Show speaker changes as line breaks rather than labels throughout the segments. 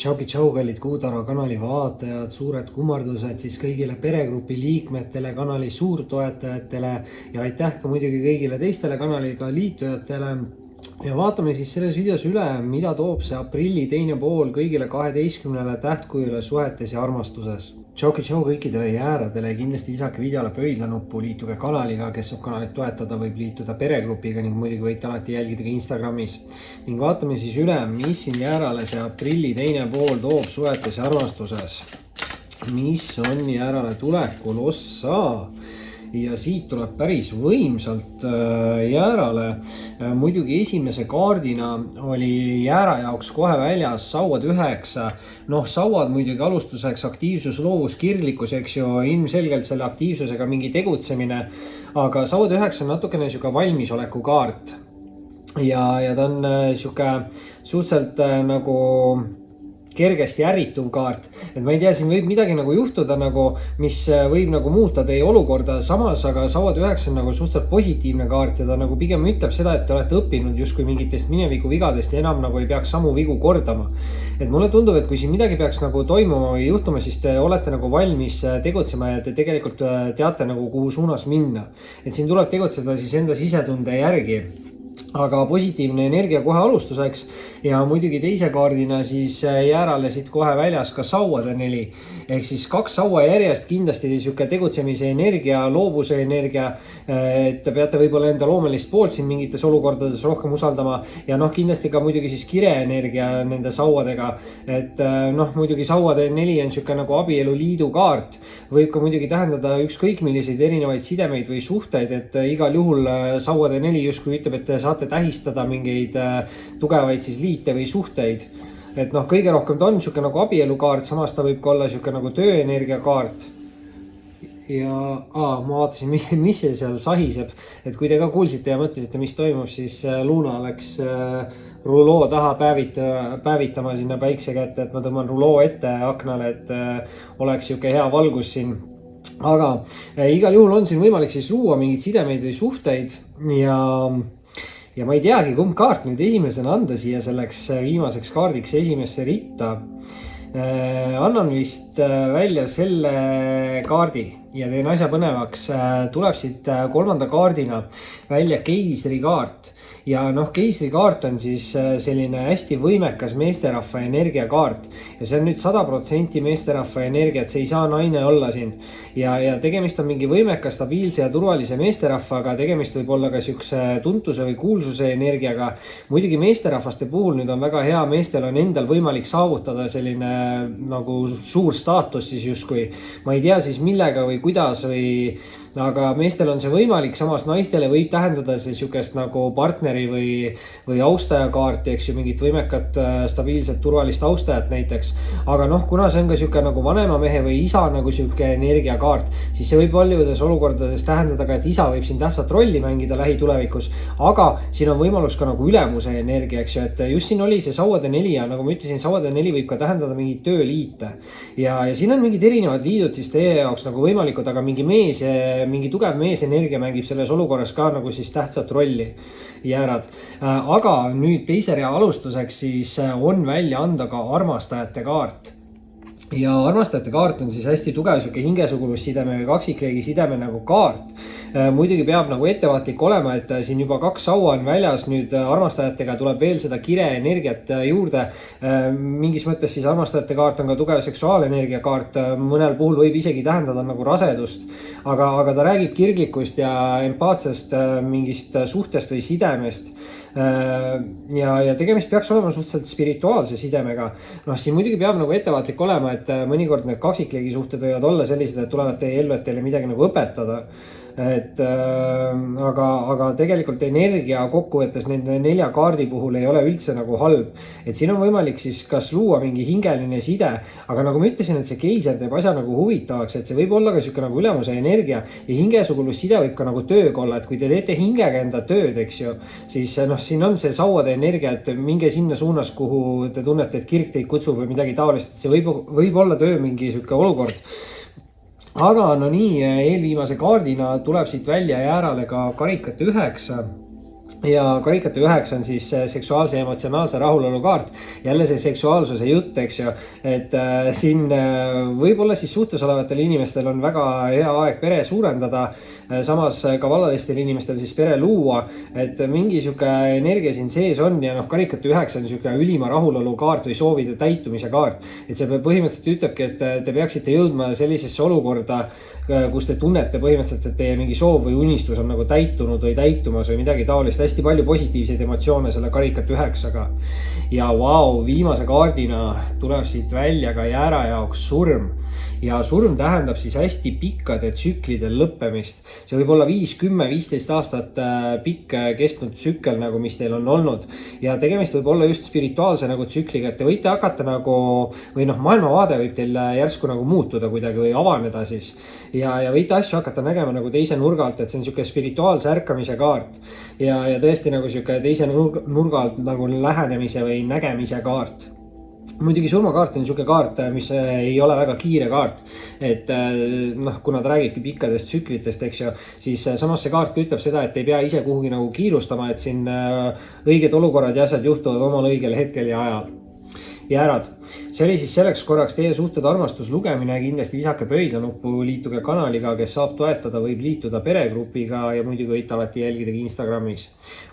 Tšau, kallid Kuutaro kanali vaatajad, suured kummardused siis kõigile peregrupi liikmetele, kanali suurtoetajatele ja aitäh ka muidugi kõigile teistele kanaliga liitujatele. Ja vaatame siis selles videos üle, mida toob see aprilli teine pool kõigile 12 tähtkujule suhetes ja armastuses. Tšau kõikidele jääradele ja kindlasti lisake videole pöidlanuppu, liituge kanaliga, kes saab kanalit toetada, võib liituda peregrupiga ning muidugi võite alati jälgida ka Instagramis. Ning vaatame siis üle, mis siin jäärale see aprilli teine pool toob suhetes ja armastuses. Mis on jäärale tulekul ossa? Ja siit tuleb päris võimsalt jäärale. Muidugi esimese kaardina oli jäära jaoks kohe väljas sauad 9. Sauad muidugi alustuseks aktiivsus, loovus, kirglikkus, eks ju, ilmselgelt selle aktiivsusega mingi tegutsemine. Aga sauad 9 on natukene siuke valmisoleku kaart. Ja ta on siuke suhteliselt nagu kergesti ärrituv kaart. Et ma ei tea, siin võib midagi nagu juhtuda, mis võib nagu muuta teie olukorda. Samas, aga sauad 9 on nagu suhteliselt positiivne kaart ja ta nagu pigem ütleb seda, et te olete õppinud justkui mingitest mineviku vigadest ja enam nagu ei peaks samu vigu kordama. Et mulle tundub, et kui siin midagi peaks nagu toimuma või juhtuma, siis te olete nagu valmis tegutsema ja te tegelikult teate nagu kuhu suunas minna. Et siin tuleb tegutseda siis enda sisetunde järgi. Aga positiivne energia kohe alustuseks ja muidugi teise kaardina siis jäärale siit kohe väljas ka sauade 4. Ehk siis 2 saua järjest kindlasti siuke tegutsemise energia, loovuse energia, et te peate võib-olla enda loomelist poolt siin mingites olukordades rohkem usaldama ja kindlasti ka muidugi siis kireenergia nende sauadega. Et muidugi sauade 4 on siuke nagu abielu liidu kaart. Võib ka muidugi tähendada ükskõik milliseid erinevaid sidemeid või suhteid, et igal juhul sauade 4 justkui ütleb, et te saate tähistada mingeid tugevaid siis liite või suhteid. Et kõige rohkem ta on siuke nagu abielu kaart, samas ta võib ka olla siuke nagu tööenergia kaart. Ja ma vaatasin, mis see seal sahiseb. Et kui te ka kuulsite ja mõtlesite, mis toimub, siis Luna läks ruloo taha päevitama sinna päikse kätte, et ma tõmban ruloo ette aknale, et oleks siuke hea valgus siin. Aga igal juhul on siin võimalik siis luua mingeid sidemeid või suhteid ja ma ei teagi, kumb kaart nüüd esimesena anda siia selleks viimaseks kaardiks esimesse ritta. Annan vist välja selle kaardi ja teen asja põnevaks. Tuleb siit 3. kaardina välja keisri kaart. Ja keisri kaart on siis selline hästi võimekas meesterahva energiakaart. Ja see on nüüd 100% meesterahva energia, et see ei saa naine olla siin. Ja tegemist on mingi võimekas, stabiilse ja turvalise meesterahvaga. Tegemist võib olla ka siukse tuntuse või kuulsuse energiaga. Muidugi meesterahvaste puhul nüüd on väga hea, meestel on endal võimalik saavutada selline nagu suur staatus siis justkui. Ma ei tea siis millega või kuidas aga meestel on see võimalik, samas naistele võib tähendada see siukest nagu partneri või austaja kaarti, eks ju, mingit võimekat, stabiilset, turvalist austajat näiteks. Aga kuna see on ka siuke nagu vanema mehe või isa nagu siuke energiakaart, siis see võib paljudes olukordades tähendada ka, et isa võib siin tähtsat rolli mängida lähitulevikus. Aga siin on võimalus ka nagu ülemuse energia, eks ju, et just siin oli see sauade 4 ja nagu ma ütlesin, sauade 4 võib ka tähendada mingit tööliite. Ja siin on mingid erinevad liidud siis teie jaoks nagu võimalikud, aga mingi tugev meesenergia mängib selles olukorras ka nagu siis tähtsat rolli jäärad. Aga nüüd teise rea alustuseks siis on välja anda ka armastajate kaart. Ja armastajate kaart on siis hästi tugev siuke hingesugulusideme või kaksikreegi sideme nagu kaart. Muidugi peab nagu ettevaatlik olema, et siin juba 2 saua on väljas, nüüd armastajatega tuleb veel seda kire energiat juurde. Mingis mõttes siis armastajate kaart on ka tugev seksuaalenergia kaart, mõnel puhul võib isegi tähendada nagu rasedust, aga ta räägib kirglikust ja empaatsest mingist suhtest või sidemest. Ja tegemist peaks olema suhteliselt spirituaalse sidemega. Siin muidugi peab nagu ettevaatlik olema, et mõnikord need kaksikleegi suhted võivad olla sellised, et tulevad teie ellu, et teile midagi nagu õpetada. Aga tegelikult energia kokkuvõttes nende 4 kaardi puhul ei ole üldse nagu halb. Et siin on võimalik siis kas luua mingi hingeline side, aga nagu ma ütlesin, et see keiser teeb asja nagu huvitavaks, et see võib olla ka siuke nagu ülemuse energia ja hingesugulus side võib ka nagu tööga olla, et kui te teete hingega enda tööd, eks ju, siis siin on see sauade energia, et minge sinna suunas, kuhu te tunnete, et kirg teid kutsub või midagi taolist, et see võib olla töö mingi siuke olukord. Aga eelviimase kaardina tuleb siit välja jäärale ka karikate 9. ja karikate 9 on siis seksuaalse ja emotsionaalse rahulolu kaart. Jälle see seksuaalsuse jutt, eks ju, et siin võib-olla siis suhtes olevatel inimestel on väga hea aeg pere suurendada, samas ka vallalistel inimestel siis pere luua, et mingi sihuke energia siin sees on ja karikate 9 on sihuke ülima rahulolu kaart või soovide täitumise kaart. Et see põhimõtteliselt ütlebki, et te peaksite jõudma sellisesse olukorda, kus te tunnete põhimõtteliselt, et teie mingi soov või unistus on nagu täitunud või täitumas või midagi taolist. Hästi palju positiivseid emotsioone selle karikat 9-ga. Ja viimase kaardina tuleb siit välja ka jäära jaoks surm. Ja surm tähendab siis hästi pikkade tsüklide lõppemist. See võib olla 5, 10, 15 aastat pikk kestnud tsükkel, nagu mis teil on olnud. Ja tegemist võib olla just spirituaalse nagu tsükliga, et te võite hakata nagu, või maailmavaade võib teil järsku nagu muutuda kuidagi või avaneda siis. Ja võite asju hakata nägema nagu teise nurga alt, et see on siuke spirituaalse ärkamise kaart. Ja tõesti nagu siuke teise nurga alt nagu lähenemise või nägemise kaart. Muidugi surmakaart on siuke kaart, mis ei ole väga kiire kaart. Et kuna ta räägibki pikkadest tsüklitest, eks ju, siis samas see kaart ütleb seda, et ei pea ise kuhugi nagu kiirustama, et siin õiged olukorrad ja asjad juhtuvad omal õigel hetkel ja ajal. Jäärad. See oli siis selleks korraks teie suhted armastus lugemine. Kindlasti visake pöidlanuppu, liituge kanaliga, kes saab toetada, võib liituda peregrupiga ja muidugi võite alati jälgidagi Instagramis.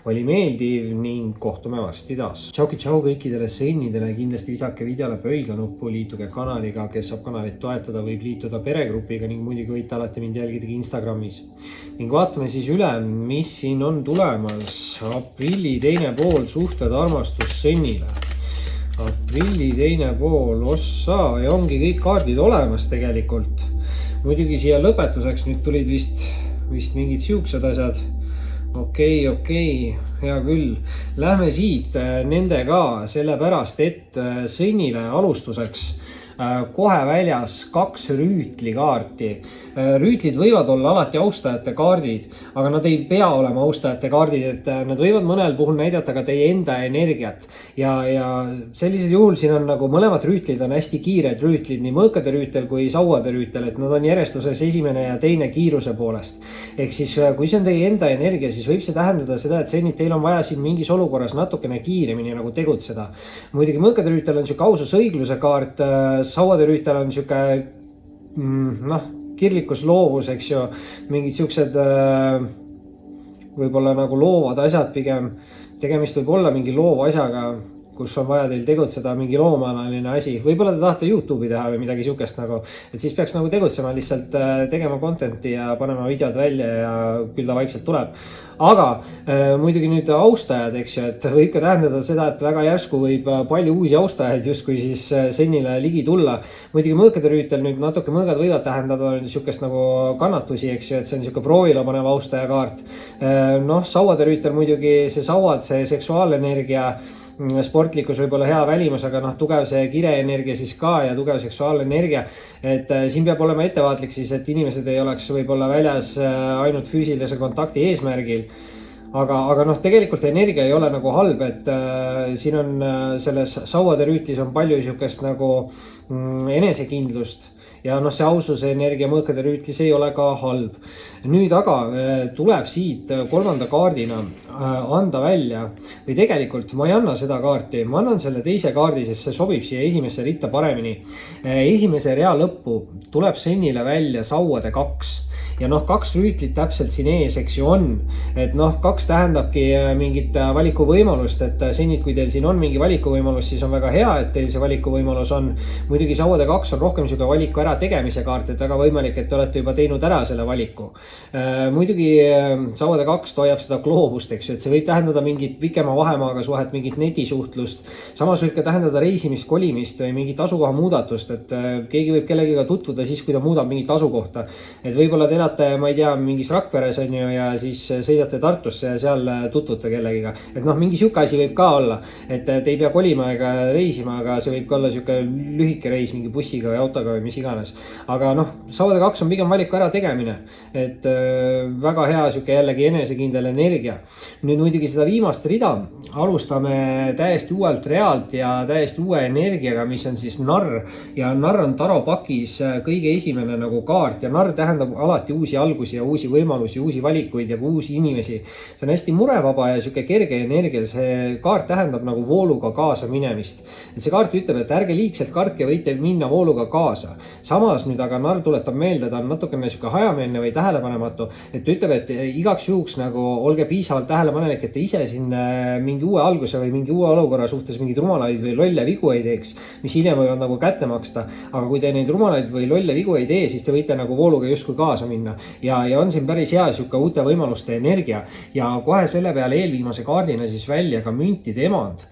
Oli meeldiv ning kohtume varsti taas. Tšau kõikidele sõnnidele, kindlasti visake videole pöidlanuppu, liituge kanaliga, kes saab kanalit toetada, võib liituda peregrupiga ning muidugi võite alati mind jälgidagi Instagramis. Ning vaatame siis üle, mis siin on tulemas. Aprilli teine pool, suhted armastus sõnnile. Aprilli teine pool, ossa, ja ongi kõik kaardid olemas tegelikult. Muidugi siia lõpetuseks nüüd tulid vist mingid siuksed asjad. Okei, hea küll. Lähme siit nendega sellepärast, et sõnnile alustuseks kohe väljas 2 rüütlikaarti. Rüütlid võivad olla alati austajate kaardid, aga nad ei pea olema austajate kaardid, et nad võivad mõnel puhul näidata ka teie enda energiat. Ja sellisel juhul siin on nagu mõlemad rüütlid on hästi kiired rüütlid, nii mõõkade rüütel kui sauade rüütel, et nad on järjestuses esimene ja teine kiiruse poolest. Ehk siis, kui see on teie enda energia, siis võib see tähendada seda, et sennid teil on vaja siin mingis olukorras natukene kiiremini nagu tegutseda. Muidugi mõõkade rüütel on siuke ausus õigluse kaart, sauade rüütel on siuke kirlikus loovus, eks ju, mingid siuksed võib-olla nagu loovad asjad pigem. Tegemist võib olla mingi loova asjaga, kus on vaja teil tegutseda, mingi loomalaline asi. Võib-olla te tahate YouTube'i teha või midagi siukest nagu, et siis peaks nagu tegutsema, lihtsalt tegema content'i ja panema videod välja ja küll ta vaikselt tuleb. Aga muidugi nüüd austajad, eks ju, et võib ka tähendada seda, et väga järsku võib palju uusi austajaid justkui siis sennile ligi tulla. Muidugi mõõkade rüütel nüüd natuke mõõgad võivad tähendada siukest nagu kannatusi, eks ju, et see on siuke proovile panev austaja kaart. Sauade rüütel muidugi see sauad, see seksuaalenergia, sportlikkus võib olla hea välimus, aga tugev see kireenergia siis ka ja tugev seksuaalenergia. Et siin peab olema ettevaatlik siis, et inimesed ei oleks võib-olla väljas ainult füüsilise kontakti eesmärgil. Aga tegelikult energia ei ole nagu halb, et siin on selles sauade rüütlis on palju siukest nagu enesekindlust. Ja see aususe energia mõõkade rüütlis ei ole ka halb. Nüüd aga tuleb siit 3. kaardina anda välja, või tegelikult ma ei anna seda kaarti, ma annan selle teise kaardi, sest see sobib siia esimesse ritta paremini. Esimese rea lõppu tuleb sennile välja sauade 2. Ja 2 rüütlit täpselt siin ees, eks ju on. Et 2 tähendabki mingit valikuvõimalust, et sennid, kui teil siin on mingi valikuvõimalus, siis on väga hea, et teil see valikuvõimalus on. Muidugi sauade 2 on rohkem siuke valiku ära tegemise kaart, et väga võimalik, et te olete juba teinud ära selle valiku. Muidugi sauade 2 hoiab seda kloovust, eks ju, et see võib tähendada mingit pikema vahemaaga suhet, mingit netisuhtlust. Samas võib ka tähendada reisimist, kolimist või mingit asukoha muudatust, et keegi võib kellegiga tutvuda siis, kui ta muudab mingit asukohta. Et võib-olla te elate, ma ei tea, mingis Rakveres on ju ja siis sõidate Tartusse ja seal tutvute kellegiga. Et mingi siuke asi võib ka olla, et te ei pea kolima ega reisima, aga see võib ka olla siuke lühike reis mingi bussiga või autoga või mis iganes. Aga sauade 2 on pigem valiku ära tegemine, et väga hea siuke jällegi enesekindel energia. Nüüd muidugi seda viimast rida alustame täiesti uuelt realt ja täiesti uue energiaga, mis on siis narr. Ja narr on taropakis kõige esimene nagu kaart ja narr tähendab alati uusi algusi ja uusi võimalusi, uusi valikuid ja uusi inimesi. see on hästi murevaba ja sihuke kerge energia. See kaart tähendab nagu vooluga kaasa minemist. Et see kaart ütleb, et ärge liigselt kartke, võite minna vooluga kaasa. Samas nüüd aga narr tuletab meelde, ta on natukene sihuke hajameelne või tähelepanematu, et ütleb, et igaks juhuks nagu olge piisavalt tähelepanelik, et te ise siin mingi uue alguse või mingi uue olukorra suhtes mingeid rumalaid või lolle vigu ei teeks, mis hiljem võivad nagu kätte maksta. Aga kui te neid rumalaid või lolle vigu ei tee, siis te võite nagu vooluga justkui kaasa minna. Ja on siin päris hea sihuke uute võimaluste energia ja kohe selle peale eelviimase kaardina siis välja ka müntide emand.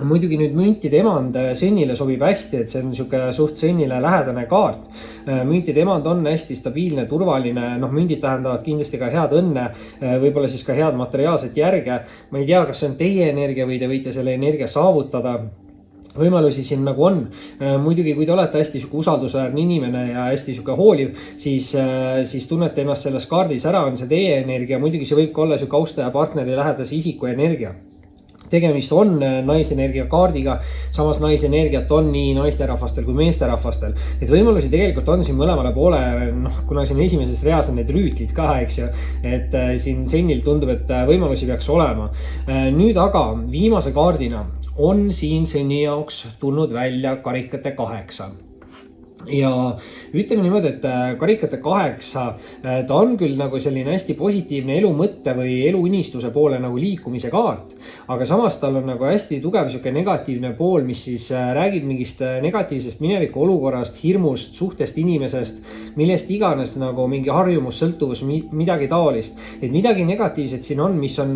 Muidugi nüüd müntide emand sõnnile sobib hästi, et see on sihuke suht sõnnile lähedane kaart. Müntide emand on hästi stabiilne, turvaline, mündid tähendavad kindlasti ka head õnne, võib-olla siis ka head materiaalset järge. Ma ei tea, kas see on teie energia või te võite selle energia saavutada. Võimalusi siin nagu on. Muidugi, kui te olete hästi usaldusväärne inimene ja hästi hooliv, siis tunnete ennast selles kaardis ära, on see teie energia. Muidugi see võib ka olla austaja, partneri, lähedase isiku energia. Tegemist on naisenergia kaardiga, samas naisenergiat on nii naisterahvastel kui meesterahvastel. Et võimalusi tegelikult on siin mõlemale poole, kuna siin esimeses reas on need rüütlid ka, eks ju, et siin sennil tundub, et võimalusi peaks olema. Nüüd aga viimase kaardina on siin senni jaoks tulnud välja karikate 8. Ja ütleme niimoodi, et karikate 8, ta on küll nagu selline hästi positiivne elu mõtte või elu unistuse poole nagu liikumise kaart, aga samas tal on nagu hästi tugev sihuke negatiivne pool, mis siis räägib mingist negatiivsest mineviku olukorrast, hirmust, suhtest inimesest, millest iganes nagu mingi harjumus, sõltuvus, midagi taolist. Et midagi negatiivset siin on, mis on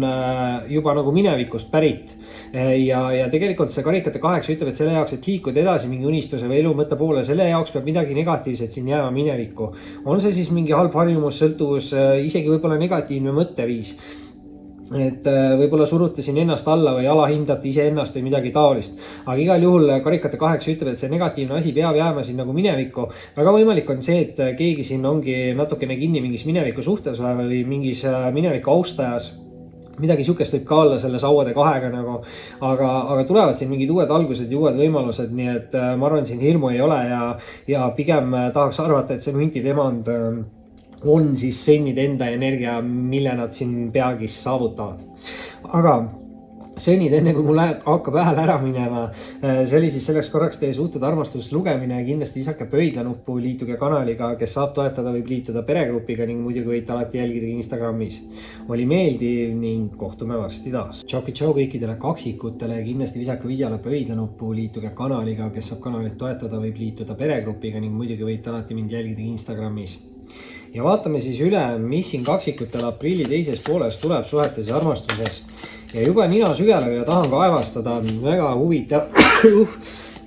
juba nagu minevikust pärit. Ja tegelikult see karikate 8 ütleb, et selle jaoks, et liikuda edasi mingi unistuse või elu mõtte poole, selle jaoks peab midagi negatiivset siin jääma minevikku. On see siis mingi halb harjumus, sõltuvus, isegi võib-olla negatiivne mõtteviis. Et võib-olla surute siin ennast alla või alahindate ise ennast või midagi taolist. Aga igal juhul karikate 8 ütleb, et see negatiivne asi peab jääma siin nagu minevikku. Väga võimalik on see, et keegi siin ongi natukene kinni mingis mineviku suhtes või mingis mineviku austajas. Midagi sihukest võib ka olla selle sauade 2-ga nagu, aga tulevad siin mingid uued algused ja uued võimalused, nii et ma arvan, siin hirmu ei ole ja pigem tahaks arvata, et see müntide emand on siis sennide enda energia, mille nad siin peagi saavutavad. Aga sennid, enne kui mul hakkab hääl ära minema, see oli siis selleks korraks teie suhted armastuslugemine. Kindlasti visake pöidlanuppu, liituge kanaliga, kes saab toetada, võib liituda peregrupiga ning muidugi võite alati jälgida Instagramis. Oli meeldiv ning kohtume varsti taas. Tšau kõikidele kaksikutele, kindlasti visake videole pöidlanuppu, liituge kanaliga, kes saab kanalit toetada, võib liituda peregrupiga ning muidugi võite alati mind jälgida Instagramis. Ja vaatame siis üle, mis siin kaksikutel aprilli teises pooles tuleb suhetes ja armastuses. Ja juba nina sügelev ja tahan kaevastada, väga huvitav.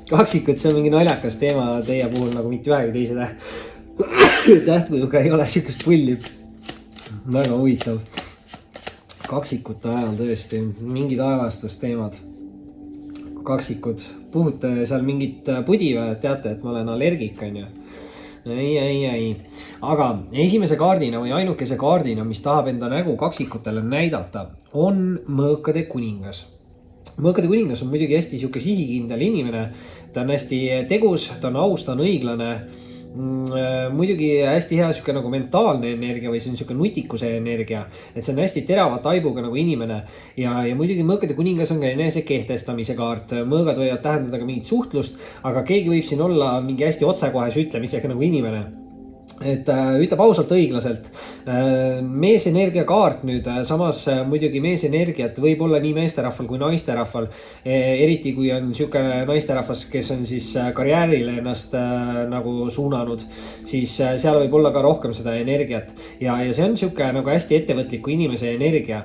Kaksikud, see on mingi naljakas teema teie puhul, nagu mitte ühegi teise tähtkujuga ei ole sihukest pulli. Väga huvitav. Kaksikute ajal tõesti, mingid aevastusteemad. Kaksikud, puhute seal mingit pudi või, teate, et ma olen allergik, on ju. Ei. Aga esimese kaardina või ainukese kaardina, mis tahab enda nägu kaksikutele näidata, on mõõkade kuningas. Mõõkade kuningas on muidugi hästi sihuke sihikindel inimene. Ta on hästi tegus, ta on aus, ta on õiglane. Muidugi hästi hea sihuke nagu mentaalne energia või see on sihuke nutikuse energia, et see on hästi terava taibuga nagu inimene ja muidugi mõõkade kuningas on ka enese kehtestamise kaart. Mõõgad võivad tähendada ka mingit suhtlust, aga keegi võib siin olla mingi hästi otsekohese ütlemisega nagu inimene. Et ütleb ausalt õiglaselt. Meesenergia kaart nüüd, samas muidugi meesenergiat võib olla nii meesterahval kui naisterahval. Eriti kui on sihuke naisterahvas, kes on siis karjäärile ennast nagu suunanud, siis seal võib olla ka rohkem seda energiat. Ja see on sihuke nagu hästi ettevõtliku inimese energia.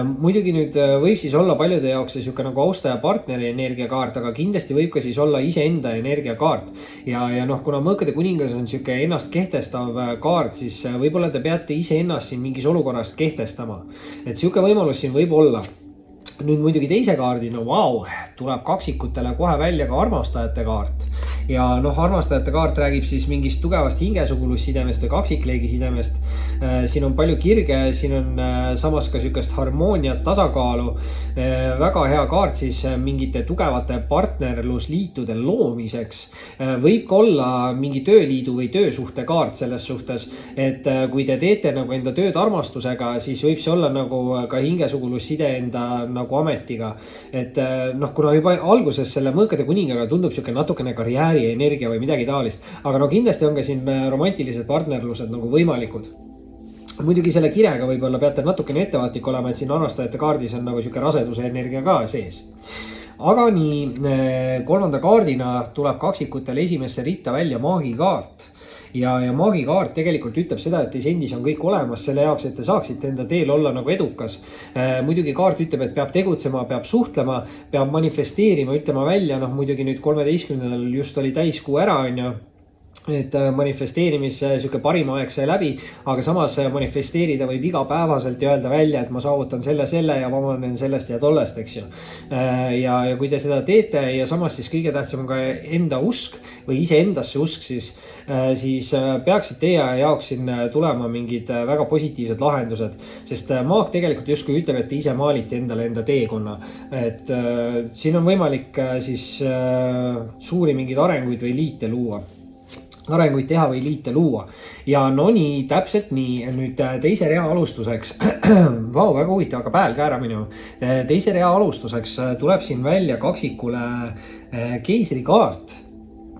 Muidugi nüüd võib siis olla paljude jaoks see sihuke nagu austaja partneri energiakaart, aga kindlasti võib ka siis olla iseenda energiakaart. Ja kuna mõõkade kuningas on sihuke ennast kehtestav kaart, siis võib-olla te peate ise ennast siin mingis olukorras kehtestama. Et sihuke võimalus siin võib olla. Nüüd muidugi teise kaardina, tuleb kaksikutele kohe välja ka armastajate kaart. Ja armastajate kaart räägib siis mingist tugevast hingesugulusidemest või kaksikleegisidemest. Siin on palju kirge, siin on samas ka sükest harmooniat, tasakaalu. Väga hea kaart siis mingite tugevate partnerlusliitude loomiseks. Võib ka olla mingi tööliidu või töösuhte kaart selles suhtes, et kui te teete nagu enda tööd armastusega, siis võib see olla nagu ka hingesugulusside enda nagu ametiga. Et kuna juba alguses selle Mõõkade kuningaga tundub siuke natukene karjääri energia või midagi taolist, aga kindlasti on ka siin romantilised partnerlused nagu võimalikud. Muidugi selle kirega võib-olla peate natukene ettevaatlik olema, et siin armastajate kaardis on nagu siuke raseduse energia ka sees. Aga nii, kolmanda kaardina tuleb kaksikutele esimesse ritta välja maagikaart. Ja maagikaart tegelikult ütleb seda, et teis endis on kõik olemas selle jaoks, et te saaksite enda teel olla nagu edukas. Muidugi kaart ütleb, et peab tegutsema, peab suhtlema, peab manifesteerima, ütlema välja, muidugi nüüd 13. just oli täiskuu ära, et manifesteerimise siuke parim aeg sai läbi, aga samas manifesteerida võib igapäevaselt ja öelda välja, et ma saavutan selle ja vabanen sellest ja tollest, eks ju. Ja kui te seda teete ja samas siis kõige tähtsam ka enda usk või iseendasse usk, siis peaksid teie jaoks siin tulema mingid väga positiivsed lahendused, sest maag tegelikult justkui ütleb, et te ise maalite endale enda teekonna. Et siin on võimalik siis suuri mingeid arenguid või liite luua. Arenguid teha või liite luua. Ja nii, täpselt nii. Nüüd teise rea alustuseks, väga huvitav, aga pääl kääramine. Teise rea alustuseks tuleb siin välja kaksikule keisrikaart.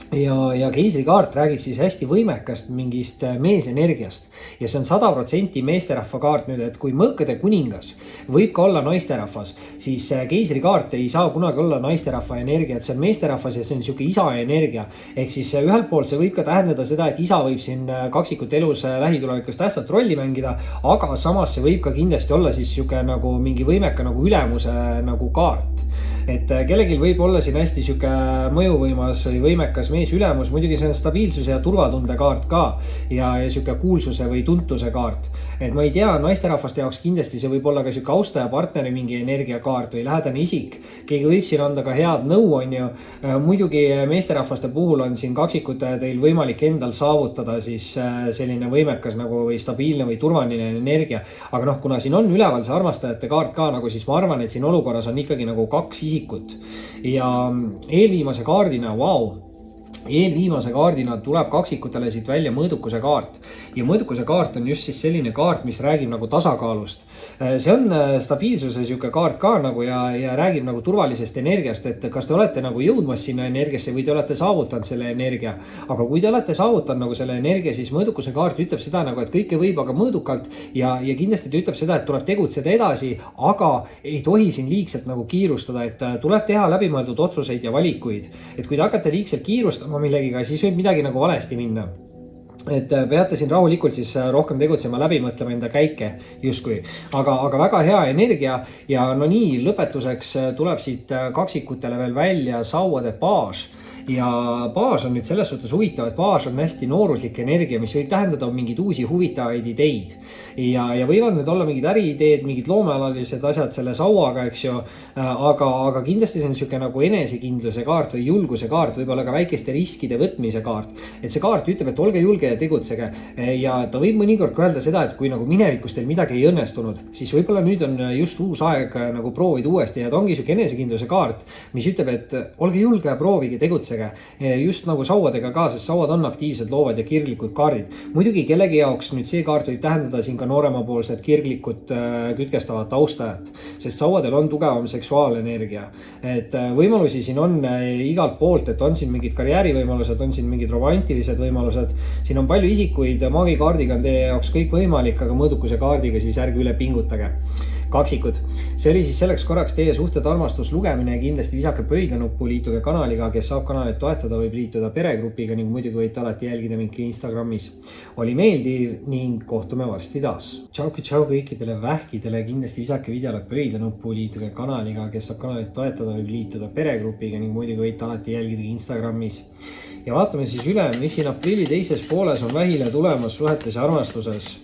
Ja keisrikaart räägib siis hästi võimekast mingist meesenergiast. Ja see on 100% meesterahva kaart nüüd, et kui Mõõkade kuningas võib ka olla naisterahvas, siis keisrikaart ei saa kunagi olla naisterahva energia, et see on meesterahvas ja see on siuke isa energia. Ehk siis ühelt poolt see võib ka tähendada seda, et isa võib siin kaksikute elus lähitulevikus tähtsat rolli mängida, aga samas see võib ka kindlasti olla siis siuke nagu mingi võimeka nagu ülemuse nagu kaart. Et kellegil võib olla siin hästi siuke mõjuvõimas või võimekas mees ülemus, muidugi see on stabiilsuse ja turvatunde kaart ka ja siuke kuulsuse või tuntuse kaart. Et ma ei tea, naisterahvaste jaoks kindlasti see võib olla ka siuke austaja partneri mingi energiakaart või lähedane isik. Keegi võib siin anda ka head nõu, on ju. Muidugi meesterahvaste puhul on siin kaksikute teil võimalik endal saavutada siis selline võimekas nagu või stabiilne või turvaline energia. Aga kuna siin on üleval see armastajate kaart ka, nagu siis ma arvan, et siin olukorras on ikkagi nagu kaks isikut. Ja eelviimase kaardina, eelviimase kaardina tuleb kaksikutele siit välja mõõdukuse kaart. Ja mõõdukuse kaart on just siis selline kaart, mis räägib nagu tasakaalust. See on stabiilsuse siuke kaart ka nagu ja räägib nagu turvalisest energiast, et kas te olete nagu jõudmas sinna energiasse või te olete saavutanud selle energia. Aga kui te olete saavutanud nagu selle energia, siis mõõdukuse kaart ütleb seda nagu, et kõike võib aga mõõdukalt ja kindlasti ta ütleb seda, et tuleb tegutseda edasi, aga ei tohi siin liigselt nagu kiirustada, et tuleb teha läbimõeldud otsuseid ja valikuid. Et kui te hakkate liigselt kiirustama millegiga, siis võib midagi nagu valesti minna. Et peate siin rahulikult siis rohkem tegutsema, läbi mõtlema enda käike justkui. Aga väga hea energia ja nii lõpetuseks tuleb siit kaksikutele veel välja sauade paas. Ja baas on nüüd selles suhtes huvitav, et baas on hästi nooruslik energia, mis võib tähendada mingeid uusi huvitavaid ideid. Ja võivad need olla mingid äriideed, mingid loomealalised asjad selle sauaga, eks ju. Aga kindlasti see on siuke nagu enesekindluse kaart või julguse kaart, võib-olla ka väikeste riskide võtmise kaart. Et see kaart ütleb, et olge julge ja tegutsege. Ja ta võib mõnikord öelda seda, et kui nagu minevikus teil midagi ei õnnestunud, siis võib-olla nüüd on just uus aeg nagu proovida uuesti. Ja ta ongi siuke enesekindluse kaart, mis ütleb, et olge julge ja proovige, tegutsege. Just nagu sauadega ka, sest sauad on aktiivsed, loovad ja kirglikud kaardid. Muidugi kellegi jaoks nüüd see kaart võib tähendada siin ka nooremapoolset kirglikud kütkestavat austajat, sest sauadel on tugevam seksuaalenergia. Et võimalusi siin on igalt poolt, et on siin mingid karjäärivõimalused, on siin mingid romantilised võimalused. Siin on palju isikuid, maagikaardiga on teie jaoks kõik võimalik, aga mõõdukuse kaardiga siis ärge üle pingutage. Kaksikud. See oli siis selleks korraks teie suhted armastus lugemine ja kindlasti visake pöidlanuppu, liituge kanaliga, kes saab kanalit toetada, võib liituda peregrupiga ning muidugi võite alati jälgida mind Instagramis. Oli meeldiv ning kohtume varsti taas. Tšau kõikidele vähkidele, kindlasti visake videole pöidlanuppu, liituge kanaliga, kes saab kanalit toetada, võib liituda peregrupiga ning muidugi võite alati jälgida Instagramis. Ja vaatame siis üle, mis siin aprilli teises pooles on vähile tulemas suhetes ja armastuses.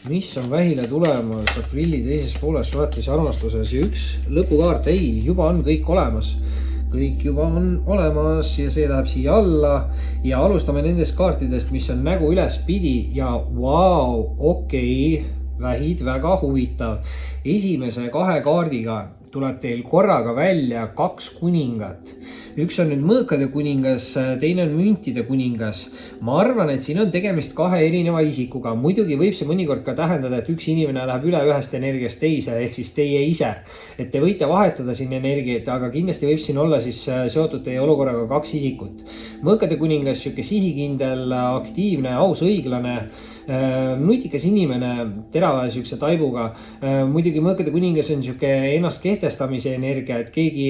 mis on vähile tulemas aprilli teises pooles suhetes ja armastuses ja üks lõpukaart, ei, juba on kõik olemas. Kõik juba on olemas ja see läheb siia alla ja alustame nendest kaartidest, mis on nägu ülespidi ja vau, okei, vähid, väga huvitav. Esimese 2 kaardiga tuleb teil korraga välja 2 kuningat. Üks on nüüd mõõkade kuningas, teine on müntide kuningas. Ma arvan, et siin on tegemist 2 erineva isikuga. Muidugi võib see mõnikord ka tähendada, et üks inimene läheb üle ühest energiast teise, ehk siis teie ise. Et te võite vahetada siin energiat, aga kindlasti võib siin olla siis seotud teie olukorraga 2 isikut. Mõõkade kuningas, siuke sihikindel, aktiivne, aus, õiglane, nutikas inimene, terava siukse taibuga. Muidugi mõõkade kuningas on siuke ennast kehtestamise energia, et keegi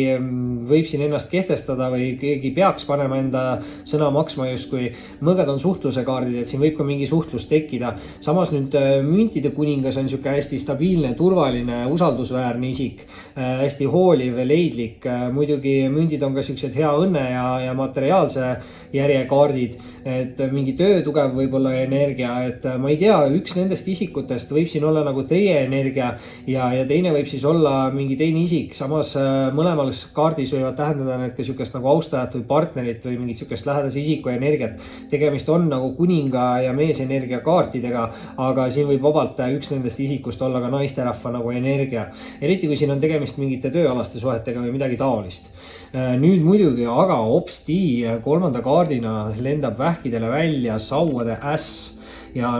võib siin ennast kehtestada või keegi peaks panema enda sõna maksma justkui. Mõõgad on suhtluse kaardid, et siin võib ka mingi suhtlus tekkida. Samas nüüd müntide kuningas on siuke hästi stabiilne, turvaline, usaldusväärne isik, hästi hooliv, leidlik. Muidugi mündid on ka siuksed hea õnne ja materiaalse järjekaardid, et mingi töö tugev võib-olla energia, et ma ei tea, üks nendest isikutest võib siin olla nagu teie energia ja teine võib siis olla mingi teine isik. Samas mõlemal kaardis võivad tähendada need ka siukest nagu austajat või partnerit või mingit siukest lähedase isiku energiat. Tegemist on nagu kuninga ja meesenergia kaartidega, aga siin võib vabalt üks nendest isikust olla ka naisterahva nagu energia. Eriti kui siin on tegemist mingite tööalaste suhetega või midagi taolist. Nüüd muidugi, aga hopsti 3. kaardina lendab vähkidele välja sauade äss. Ja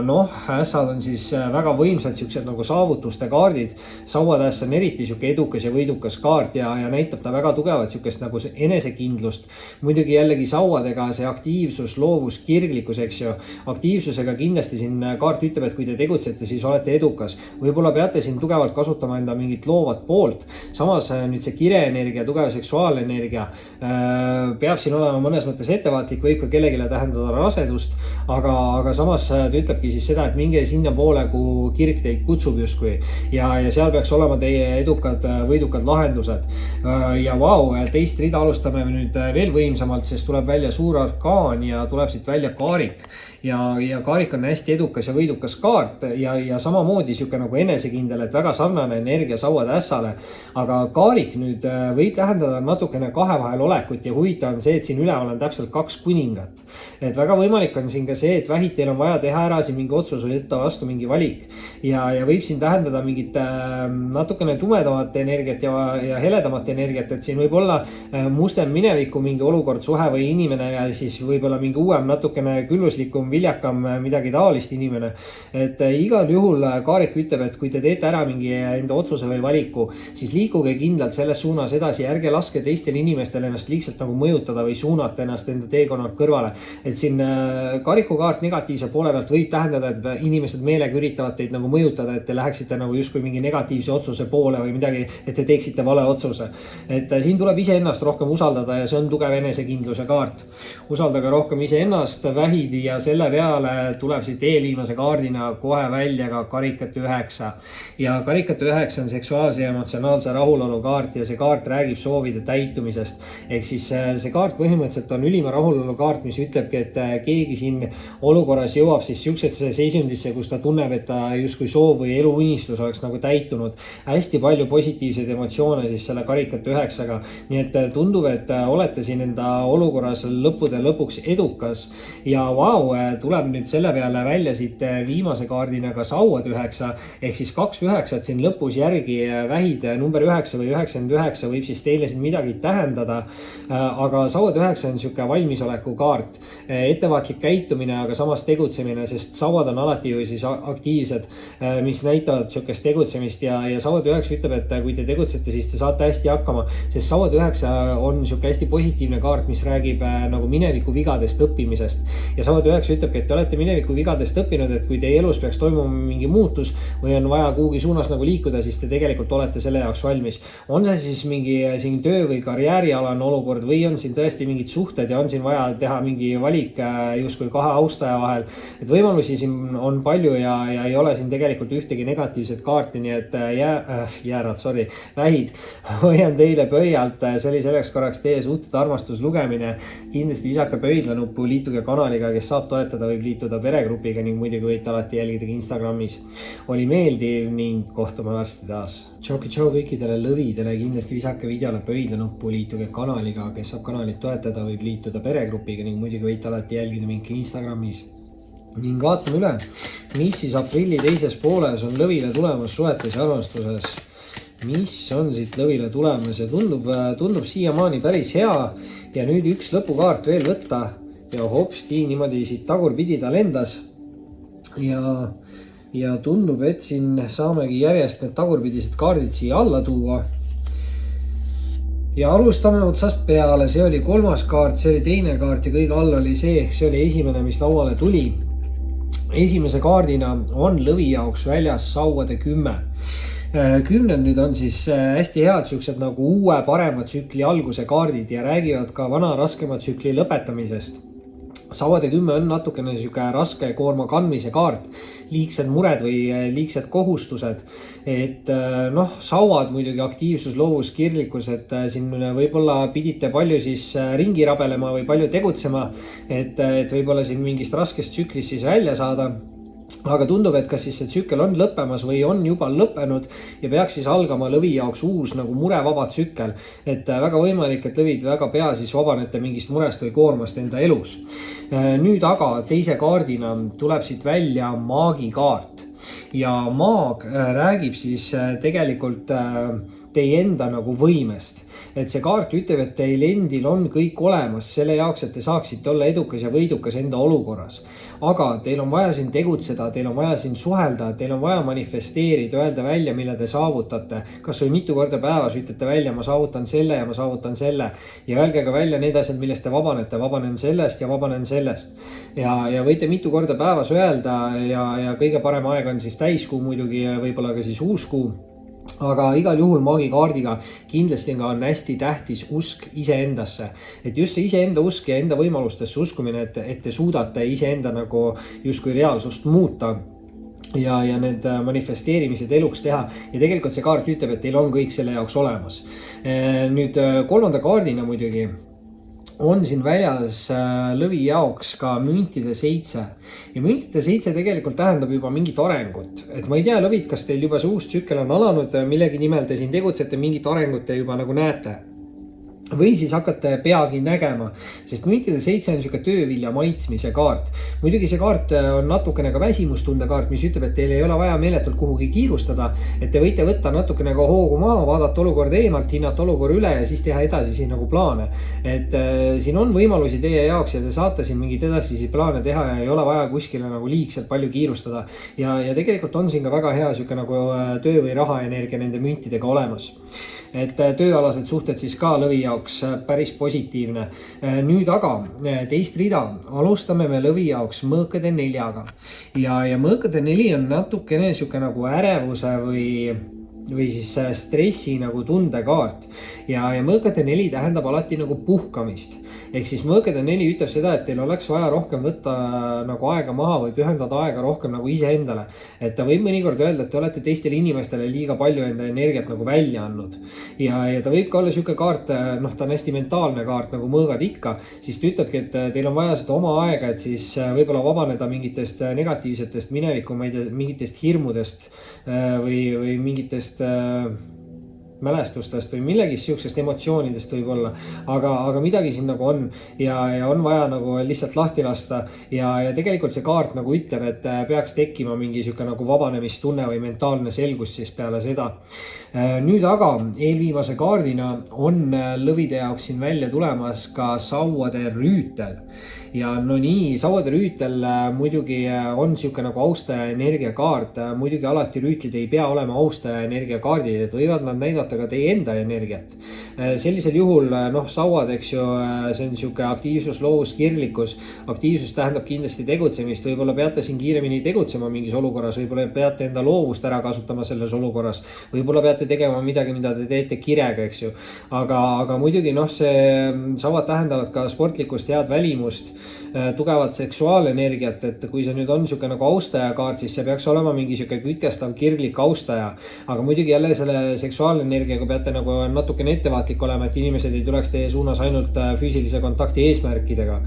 ässad on siis väga võimsad siuksed nagu saavutuste kaardid. Sauatäss on eriti siuke edukas ja võidukas kaart ja näitab ta väga tugevat siukest nagu enesekindlust. Muidugi jällegi sauadega see aktiivsus, loovus, kirglikkus, eks ju. Aktiivsusega kindlasti siin kaart ütleb, et kui te tegutsete, siis olete edukas. Võib-olla peate siin tugevalt kasutama enda mingit loovat poolt. Samas nüüd see kireenergia, tugev seksuaalenergia peab siin olema mõnes mõttes ettevaatlik, võib ka kellegile tähendada rasedust, aga samas ütlebki siis seda, et minge sinna poole, kuhu kirg teid kutsub justkui ja seal peaks olema teie edukad, võidukad lahendused. Ja vau, teist rida alustame nüüd veel võimsamalt, sest tuleb välja suur arkaan ja tuleb siit välja kaarik. Ja kaarik on hästi edukas ja võidukas kaart ja samamoodi siuke nagu enesekindel, et väga sarnane energia sauade ässale. Aga kaarik nüüd võib tähendada natukene 2 vahel olekut ja huvitav on see, et siin üleval on täpselt 2 kuningat. Et väga võimalik on siin ka see, et vähid teil on vaja teha ära siin mingi otsus või võtta vastu mingi valik. Ja võib siin tähendada mingit natukene tumedamat energiat ja heledamat energiat, et siin võib olla mustem mineviku mingi olukord, suhe või inimene ja siis võib-olla mingi uuem, natukene külluslikum, viljakam, midagi taolist inimene. Et igal juhul kaarik ütleb, et kui te teete ära mingi enda otsuse või valiku, siis liikuge kindlalt selles suunas edasi, ärge laske teistel inimestel ennast liigselt nagu mõjutada või suunata ennast enda teekonnalt kõrvale. Et siin kaariku kaart negatiivse poole pealt võib tähendada, et inimesed meelega üritavad teid nagu mõjutada, et te läheksite nagu justkui mingi negatiivse otsuse poole või midagi, et te teeksite vale otsuse. Et siin tuleb iseennast rohkem usaldada ja see on tugev enesekindluse kaart. Usaldage rohkem iseennast, vähid ja selle peale tuleb siit eelviimase kaardina kohe välja ka karikate 9. Ja karikate 9 on seksuaalse ja emotsionaalse rahulolu kaart ja see kaart räägib soovide täitumisest. Ehk siis see kaart põhimõtteliselt on ülima rahulolu kaart, mis ütlebki, et keegi siin olukorras jõuab siis siuksesse seisundisse, kus ta tunneb, et ta justkui soov või eluunistus oleks nagu täitunud. Hästi palju positiivseid emotsioone siis selle karikate 9-ga. Nii et tundub, et olete siin enda olukorras lõppude lõpuks edukas ja vau, tuleb nüüd selle peale välja siit viimase kaardina ka sauad 9 ehk siis 2 9 siin lõpus järgi vähid number 9 või 99 võib siis teile siin midagi tähendada. Aga sauad 9 on siuke valmisoleku kaart, ettevaatlik käitumine, aga samas tegutsemine, sest sauad on alati ju siis aktiivsed, mis näitavad siukest tegutsemist ja sauad 9 ütleb, et kui te tegutsete, siis te saate hästi hakkama, sest sauad 9 on siuke hästi positiivne kaart, mis räägib nagu mineviku vigadest õppimisest ja sauad 9 ütlebki, et te olete mineviku vigadest õppinud, et kui teie elus peaks toimuma mingi muutus või on vaja kuhugi suunas nagu liikuda, siis te tegelikult olete selle jaoks valmis. On see siis mingi siin töö või karjäärialane olukord või on siin tõesti mingid suhted ja on siin vaja teha mingi valik justkui 2 austaja vahel. Et võimalusi siin on palju ja ei ole siin tegelikult ühtegi negatiivset kaarti, nii et vähid hoian teile pöialt. See oli selleks korraks teie suhted armastuslugemine. Kindlasti visake pöidlanuppu, liituge kanaliga, kes saab toetada, võib liituda peregrupiga ning muidugi võite alati jälgida Instagramis. Oli meeldiv ning kohtume varsti taas. Tšau kõikidele lõvidele, kindlasti visake videole pöidlanuppu, liituge kanaliga, kes saab kanalit toetada, võib liituda peregrupiga ning muidugi võite alati jälgida mind Instagramis. Ning vaatame üle, mis siis aprilli teises pooles on lõvile tulemas suhetes ja armastuses. Mis on siit lõvile tulemas ja tundub siiamaani päris hea. Ja nüüd üks lõpukaart veel võtta ja hopsti niimoodi siit tagurpidi ta lendas. Ja tundub, et siin saamegi järjest need tagurpidised kaardid siia alla tuua. Ja alustame otsast peale, see oli 3. kaart, see oli 2. kaart ja kõige all oli see, ehk see oli esimene, mis lauale tuli. Esimese kaardina on lõvi jaoks väljas sauade 10. 10 nüüd on siis hästi head siuksed nagu uue parema tsükli alguse kaardid ja räägivad ka vana raskema tsükli lõpetamisest. Sauade 10 on natukene siuke raske koorma kandmise kaart, liigsed mured või liigsed kohustused, et sauad muidugi aktiivsus, loovus, kirlikkus, et siin võib-olla pidite palju siis ringi rabelema või palju tegutsema, et võib-olla siin mingist raskest tsüklist siis välja saada. Aga tundub, et kas siis see tsükkel on lõppemas või on juba lõppenud ja peaks siis algama lõvi jaoks uus nagu murevaba tsükkel. Et väga võimalik, et lõvid väga pea siis vabanete mingist murest või koormast enda elus. Nüüd aga teise kaardina tuleb siit välja maagikaart. Ja maag räägib siis tegelikult teie enda nagu võimest. Et see kaart ütleb, et teil endil on kõik olemas selle jaoks, et te saaksite olla edukas ja võidukas enda olukorras. Aga teil on vaja siin tegutseda, teil on vaja siin suhelda, teil on vaja manifesteerida, öelda välja, mille te saavutate. Kas või mitu korda päevas ütlete välja, ma saavutan selle ja ma saavutan selle. Ja öelge ka välja need asjad, millest te vabanete, vabanen sellest ja vabanen sellest. Ja võite mitu korda päevas öelda ja kõige parem aeg on siis täiskuu muidugi ja võib-olla ka siis uuskuu. Aga igal juhul maagikaardiga kindlasti on hästi tähtis usk iseendasse. Et just see iseenda usk ja enda võimalustesse uskumine, et te suudate iseenda nagu justkui reaalsust muuta ja need manifesteerimised eluks teha. Ja tegelikult see kaart ütleb, et teil on kõik selle jaoks olemas. Nüüd 3. kaardina muidugi on siin väljas lõvi jaoks ka müntide 7. Ja müntide 7 tegelikult tähendab juba mingit arengut. Et ma ei tea, lõvid, kas teil juba see uus tsükkel on alanud, millegi nimel te siin tegutsete, mingit arengut te juba nagu näete. Või siis hakkate peagi nägema, sest müntide 7 on siuke töövilja maitsmise kaart. Muidugi see kaart on natukene ka väsimustunde kaart, mis ütleb, et teil ei ole vaja meeletult kuhugi kiirustada, et te võite võtta natukene ka hoogu maha, vaadata olukorda eemalt, hinnata olukorra üle ja siis teha edasi siin nagu plaane. Et siin on võimalusi teie jaoks ja te saate siin mingid edasisi plaane teha ja ei ole vaja kuskile nagu liigselt palju kiirustada. Ja tegelikult on siin ka väga hea siuke nagu töö või rahaenergia nende müntidega olemas. Et tööalased suhted siis ka lõvi jaoks päris positiivne. Nüüd aga teist rida alustame me lõvi jaoks mõõkade 4-ga. Ja mõõkade 4 on natukene siuke nagu ärevuse või siis stressi nagu tundekaart. Ja mõõkade 4 tähendab alati nagu puhkamist. Ehk siis mõõkade 4 ütleb seda, et teil oleks vaja rohkem võtta nagu aega maha või pühendada aega rohkem nagu iseendale. Et ta võib mõnikord öelda, et te olete teistele inimestele liiga palju enda energiat nagu välja andnud. Ja ta võib ka olla siuke kaart, ta on hästi mentaalne kaart nagu mõõgad ikka, siis ta ütlebki, et teil on vaja seda oma aega, et siis võib-olla vabaneda mingitest negatiivsetest mineviku, ma ei tea, mingitest hirmudest või mingitest mälestustest või millegist siuksest emotsioonidest võib olla, aga midagi siin nagu on ja on vaja nagu lihtsalt lahti lasta ja tegelikult see kaart nagu ütleb, et peaks tekkima mingi siuke nagu vabanemistunne või mentaalne selgus siis peale seda. Nüüd aga eelviimase kaardina on lõvide jaoks siin välja tulemas ka sauade rüütel ja no nii, sauade rüütel muidugi on siuke nagu austaja energiakaart, muidugi alati rüütlid ei pea olema austaja energiakaardid, et võivad nad näidata hoiata ka teie enda energiat. Sellisel juhul sauad, eks ju, see on sihuke aktiivsus, loovus, kirglikkus. Aktiivsus tähendab kindlasti tegutsemist, võib-olla peate siin kiiremini tegutsema mingis olukorras, võib-olla peate enda loovust ära kasutama selles olukorras, võib-olla peate tegema midagi, mida te teete kirega, eks ju. Aga muidugi sauad tähendavad ka sportlikkust, head välimust, tugevat seksuaalenergiat, et kui see nüüd on sihuke nagu austaja kaart, siis see peaks olema mingi sihuke kütkestav, kirglik austaja. Aga muidugi jälle selle seksuaalenergiaga peate nagu natukene ettevaatlik olema, et inimesed ei tuleks teie suunas ainult füüsilise kontakti eesmärkidega.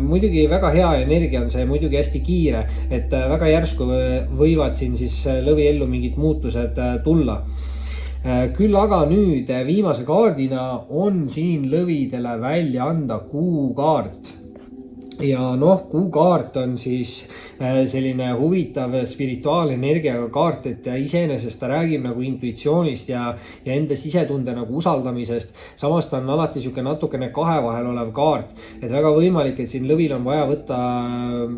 Muidugi väga hea energia on see, muidugi hästi kiire, et väga järsku võivad siin siis lõvi ellu mingid muutused tulla. Küll aga nüüd viimase kaardina on siin lõvidele välja anda kuukaart. Ja kuukaart on siis selline huvitav spirituaalenergiaga kaart, et iseenesest ta räägib nagu intuitsioonist ja enda sisetunde nagu usaldamisest. Samas ta on alati sihuke natukene kahe vahel olev kaart, et väga võimalik, et siin lõvil on vaja võtta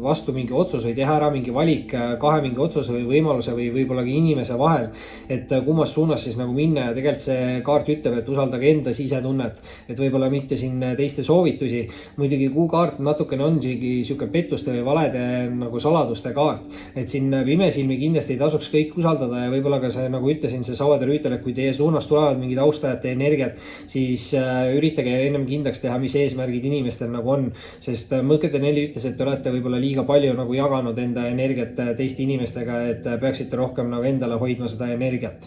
vastu mingi otsus või teha ära mingi valik kahe mingi otsuse või võimaluse või võib-olla ka inimese vahel, et kummas suunas siis nagu minna. Ja tegelikult see kaart ütleb, et usaldage enda sisetunnet, et võib-olla mitte siin teiste soovitusi. Muidugi kuukaart natukene on sihuke pettuste või valede nagu saladuste kaart, et siin pimesilmi kindlasti ei tasuks kõik usaldada ja võib-olla ka see, nagu ütlesin, see sauade rüütel, et kui teie suunas tulevad mingid austajate energiat, siis üritage ennem kindlaks teha, mis eesmärgid inimestel nagu on, sest Mõõkete 4 ütles, et te olete võib-olla liiga palju nagu jaganud enda energiat teiste inimestega, et peaksite rohkem nagu endale hoidma seda energiat.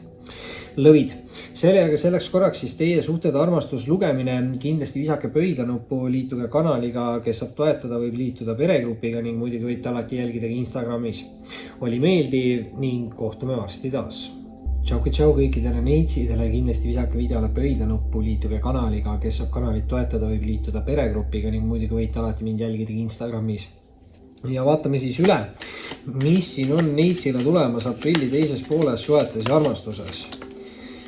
Lõvid. Selleks korraks siis teie suhted, armastus, lugemine, kindlasti visake pöidlanuppu, liituge kanaliga, kes saab toetada, võib liituda peregrupiga ning muidugi võite alati jälgida Instagramis. Oli meeldiv ning kohtume varsti taas. Tšau kõikidele neitsidele, kindlasti visake videole pöidlanuppu, liituge kanaliga, kes saab kanalit toetada, võib liituda peregrupiga ning muidugi võite alati mind jälgida Instagramis. Ja vaatame siis üle, mis siin on neitsile tulemas aprilli teises pooles suhetes ja armastuses.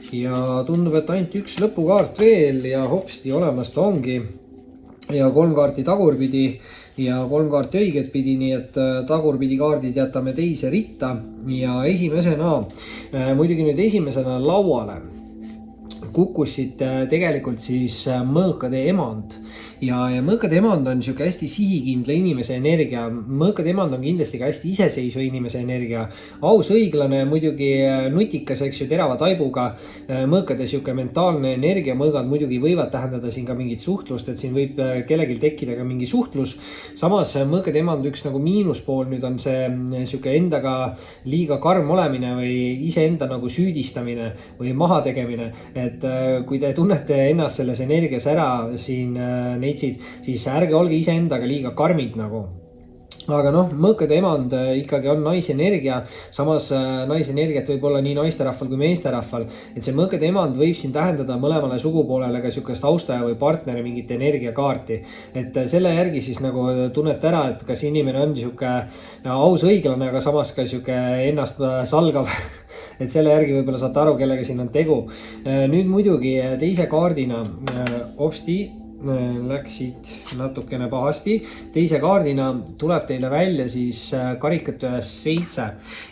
Ja tundub, et ainult üks lõpukaart veel ja hopsti olemas ta ongi. Ja 3 kaarti tagurpidi ja 3 kaarti õiget pidi, nii et tagurpidi kaardid jätame teise ritta. Ja muidugi nüüd esimesena lauale kukkusid tegelikult siis Mõõkade emand. Ja Mõõkade emand on sihuke hästi sihikindla inimese energia. Mõõkade emand on kindlasti ka hästi iseseisva inimese energia. Aus, õiglane, muidugi nutikas, eks ju, terava taibuga. Mõõkade sihuke mentaalne energia. Mõõgad muidugi võivad tähendada siin ka mingit suhtlust, et siin võib kellelgi tekkida ka mingi suhtlus. Samas Mõõkade emand üks nagu miinuspool nüüd on see sihuke endaga liiga karm olemine või iseenda nagu süüdistamine või mahategemine. Et kui te tunnete ennast selles energias ära siin siis ärge olge iseendaga liiga karmid nagu. Aga Mõõkade emand ikkagi on naisenergia, samas naisenergiat võib olla nii naisterahval kui meesterahval, et see Mõõkade emand võib siin tähendada mõlemale sugupoolele ka sihukest austaja või partneri mingit energiakaarti. Et selle järgi siis nagu tunnete ära, et kas inimene on sihuke aus, õiglane, aga samas ka sihuke ennast salgav. Et selle järgi võib-olla saate aru, kellega siin on tegu. Nüüd muidugi teise kaardina läksid natukene pahasti. Teise kaardina tuleb teile välja siis karikate 7